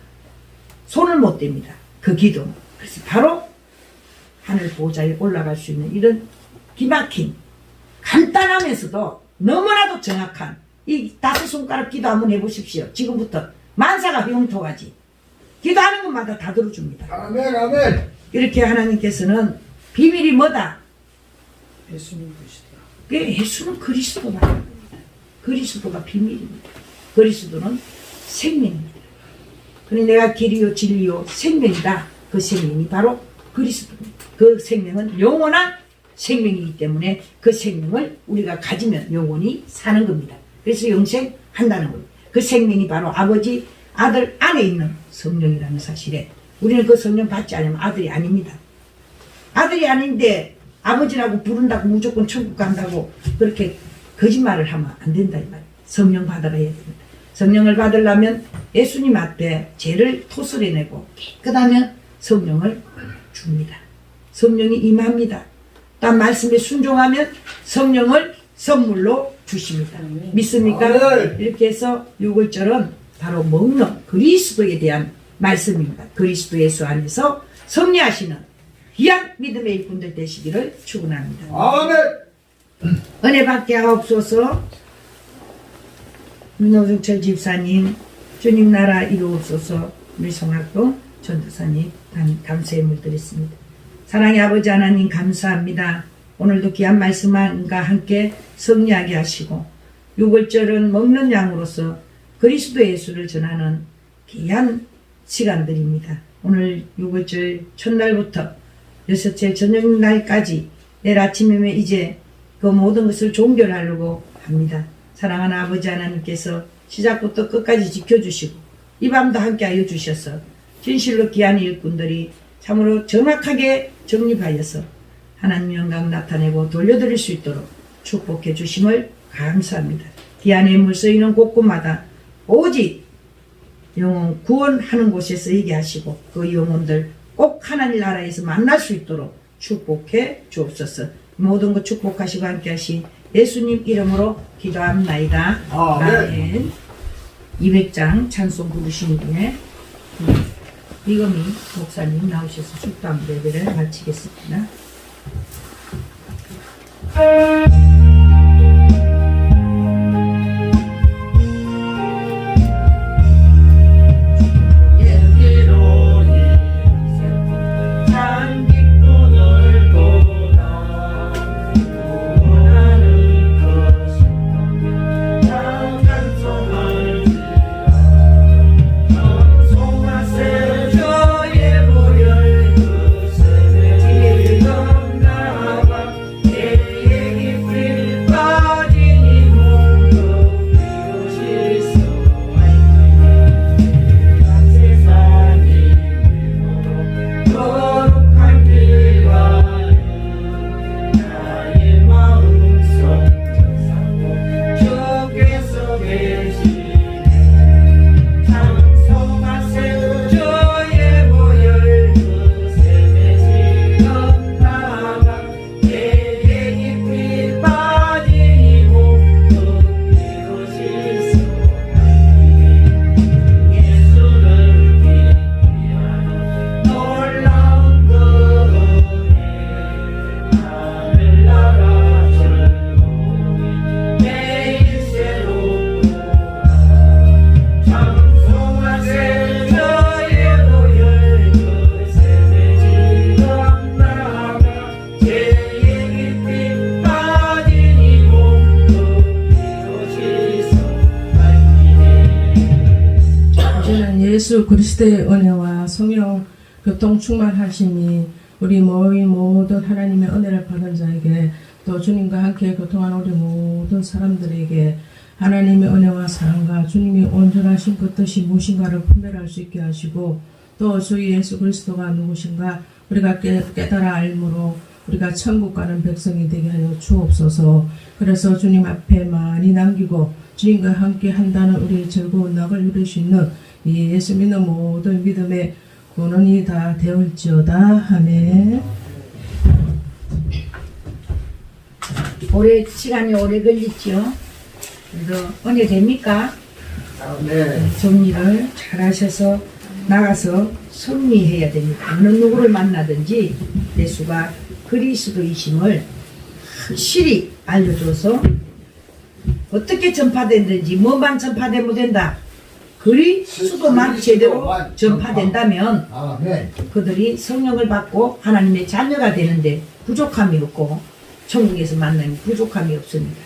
[SPEAKER 3] 손을 못 댑니다. 그 기도. 그래서 바로 하늘 보좌에 올라갈 수 있는 이런 기막힌 간단하면서도 너무나도 정확한 이 5손가락 기도 한번 해보십시오. 지금부터 만사가 형통하지. 기도하는 것마다 다 들어줍니다.
[SPEAKER 2] 아멘 아멘.
[SPEAKER 3] 이렇게 하나님께서는 비밀이 뭐다?
[SPEAKER 2] 예수님 그리스도.
[SPEAKER 3] 예수는 그리스도다. 그리스도가 비밀입니다. 그리스도는 생명입니다. 그래 내가 길이요 진리요 생명이다. 그 생명이 바로 그리스도입니다. 그 생명은 영원한 생명이기 때문에 그 생명을 우리가 가지면 영원히 사는 겁니다. 그래서 영생한다는 겁니다. 그 생명이 바로 아버지 아들 안에 있는 성령이라는 사실에 우리는 그 성령 받지 않으면 아들이 아닙니다. 아들이 아닌데 아버지라고 부른다고 무조건 천국 간다고 그렇게 거짓말을 하면 안 된다 이 말이에요. 성령 받으라 해야 됩니다. 성령을 받으려면 예수님 앞에 죄를 토설해내고 깨끗하면 성령을 줍니다. 성령이 임합니다. 단 말씀에 순종하면 성령을 선물로 주십니다. 믿습니까? 이렇게 해서 6월절은 바로 먹는 그리스도에 대한 말씀입니다. 그리스도 예수 안에서 승리하시는 귀한 믿음의 일꾼들 되시기를 축원합니다.
[SPEAKER 2] 아멘.
[SPEAKER 3] 은혜 받게 하옵소서. 노중철 집사님 주님 나라 이루옵소서. 우리 성학동 전도사님 감사의 물드렸습니다. 사랑의 아버지 하나님 감사합니다. 오늘도 귀한 말씀과 함께 승리하게 하시고 6월절은 먹는 양으로서 그리스도 예수를 전하는 귀한 시간들입니다. 오늘 6월절 첫날부터 6째 저녁날까지 내일 아침이면 이제 그 모든 것을 종결하려고 합니다. 사랑하는 아버지 하나님께서 시작부터 끝까지 지켜주시고 이 밤도 함께하여 주셔서 진실로 귀한 일꾼들이 참으로 정확하게 정립하여서 하나님 영광 나타내고 돌려드릴 수 있도록 축복해 주심을 감사합니다. 기한의 물 쓰이는 곳곳마다 오직 영혼 구원하는 곳에서 있게 하시고 그 영혼들 꼭 하나님 나라에서 만날 수 있도록 축복해 주옵소서. 모든 것 축복하시고 함께 하신 예수님 이름으로 기도합나이다. 아멘. 200장 찬송 부르신 분에 이금희 목사님 나오셔서 축도한 예배를 마치겠습니다.
[SPEAKER 5] Free 예수 그리스도의 은혜와 성령 교통 충만하심이 우리 모든 하나님의 은혜를 받은 자에게 또 주님과 함께 교통한 우리 모든 사람들에게 하나님의 은혜와 사랑과 주님이 온전하신 그 뜻이 무엇인가를 분별할 수 있게 하시고 또 주 예수 그리스도가 누구신가 우리가 깨달아 알므로 우리가 천국 가는 백성이 되게 하여 주옵소서. 그래서 주님 앞에 많이 남기고 주님과 함께 한다는 우리 즐거운 낙을 누릴 수 있는 이 예수 믿는 모든 믿음의 근원이 다 되올지어다. 아멘.
[SPEAKER 3] 시간이 오래 걸리죠. 그래도 은혜 됩니까?
[SPEAKER 2] 네.
[SPEAKER 3] 정리를 잘 하셔서 나가서 승리해야 됩니다. 어느 누구를 만나든지 예수가 그리스도이심을 확실히 알려줘서 어떻게 전파되는지 뭐만 전파되면 된다. 그리스도만 제대로 전파된다면
[SPEAKER 2] 아멘.
[SPEAKER 3] 그들이 성령을 받고 하나님의 자녀가 되는데 부족함이 없고 천국에서 만나면 부족함이 없습니다.